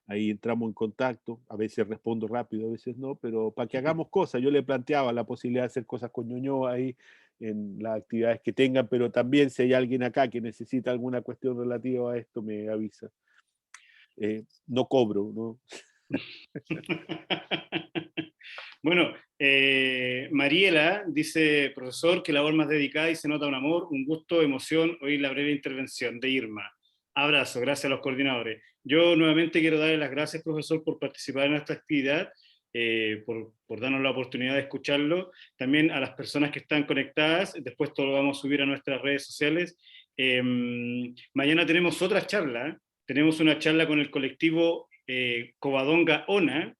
ahí entramos en contacto. A veces respondo rápido, a veces no, pero para que hagamos cosas. Yo le planteaba la posibilidad de hacer cosas con Ñuñoa ahí en las actividades que tengan, pero también si hay alguien acá que necesita alguna cuestión relativa a esto, me avisa. No cobro, ¿no? Bueno, Mariela dice, profesor, qué labor más dedicada y se nota un amor, un gusto, emoción oír la breve intervención de Irma. Abrazo, gracias a los coordinadores. Yo nuevamente quiero darle las gracias, profesor, por participar en esta actividad, por darnos la oportunidad de escucharlo. También a las personas que están conectadas, después todo lo vamos a subir a nuestras redes sociales. Mañana tenemos otra charla, tenemos una charla con el colectivo Covadonga Ona,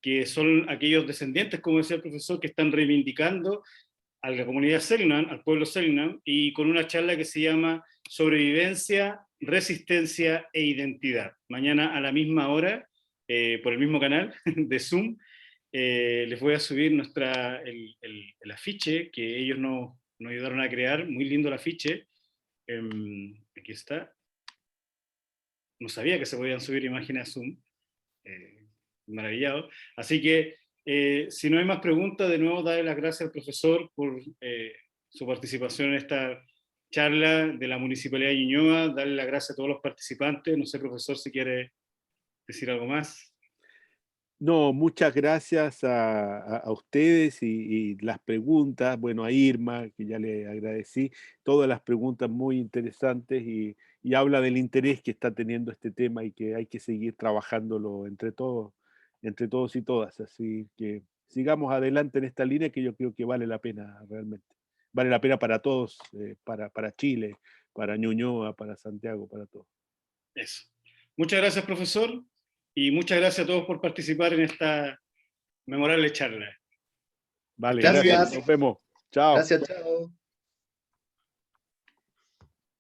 que son aquellos descendientes, como decía el profesor, que están reivindicando a la comunidad Selknam, al pueblo Selknam, y con una charla que se llama Sobrevivencia, Resistencia e Identidad. Mañana a la misma hora, por el mismo canal de Zoom, les voy a subir el afiche que ellos nos ayudaron a crear. Muy lindo el afiche. Aquí está. No sabía que se podían subir imágenes a Zoom. Maravillado. Así que, si no hay más preguntas, de nuevo darle las gracias al profesor por su participación en esta charla de la Municipalidad de Ñuñoa, darle las gracias a todos los participantes. No sé, profesor, si quiere decir algo más. No, muchas gracias a ustedes y las preguntas, bueno, a Irma, que ya le agradecí, todas las preguntas muy interesantes y habla del interés que está teniendo este tema y que hay que seguir trabajándolo entre todos y todas. Así que sigamos adelante en esta línea que yo creo que vale la pena realmente. Vale la pena para todos, para Chile, para Ñuñoa, para Santiago, para todos. Eso. Muchas gracias, profesor, y muchas gracias a todos por participar en esta memorable charla. Vale, Gracias. gracias. Nos vemos. Chao. Gracias, chao.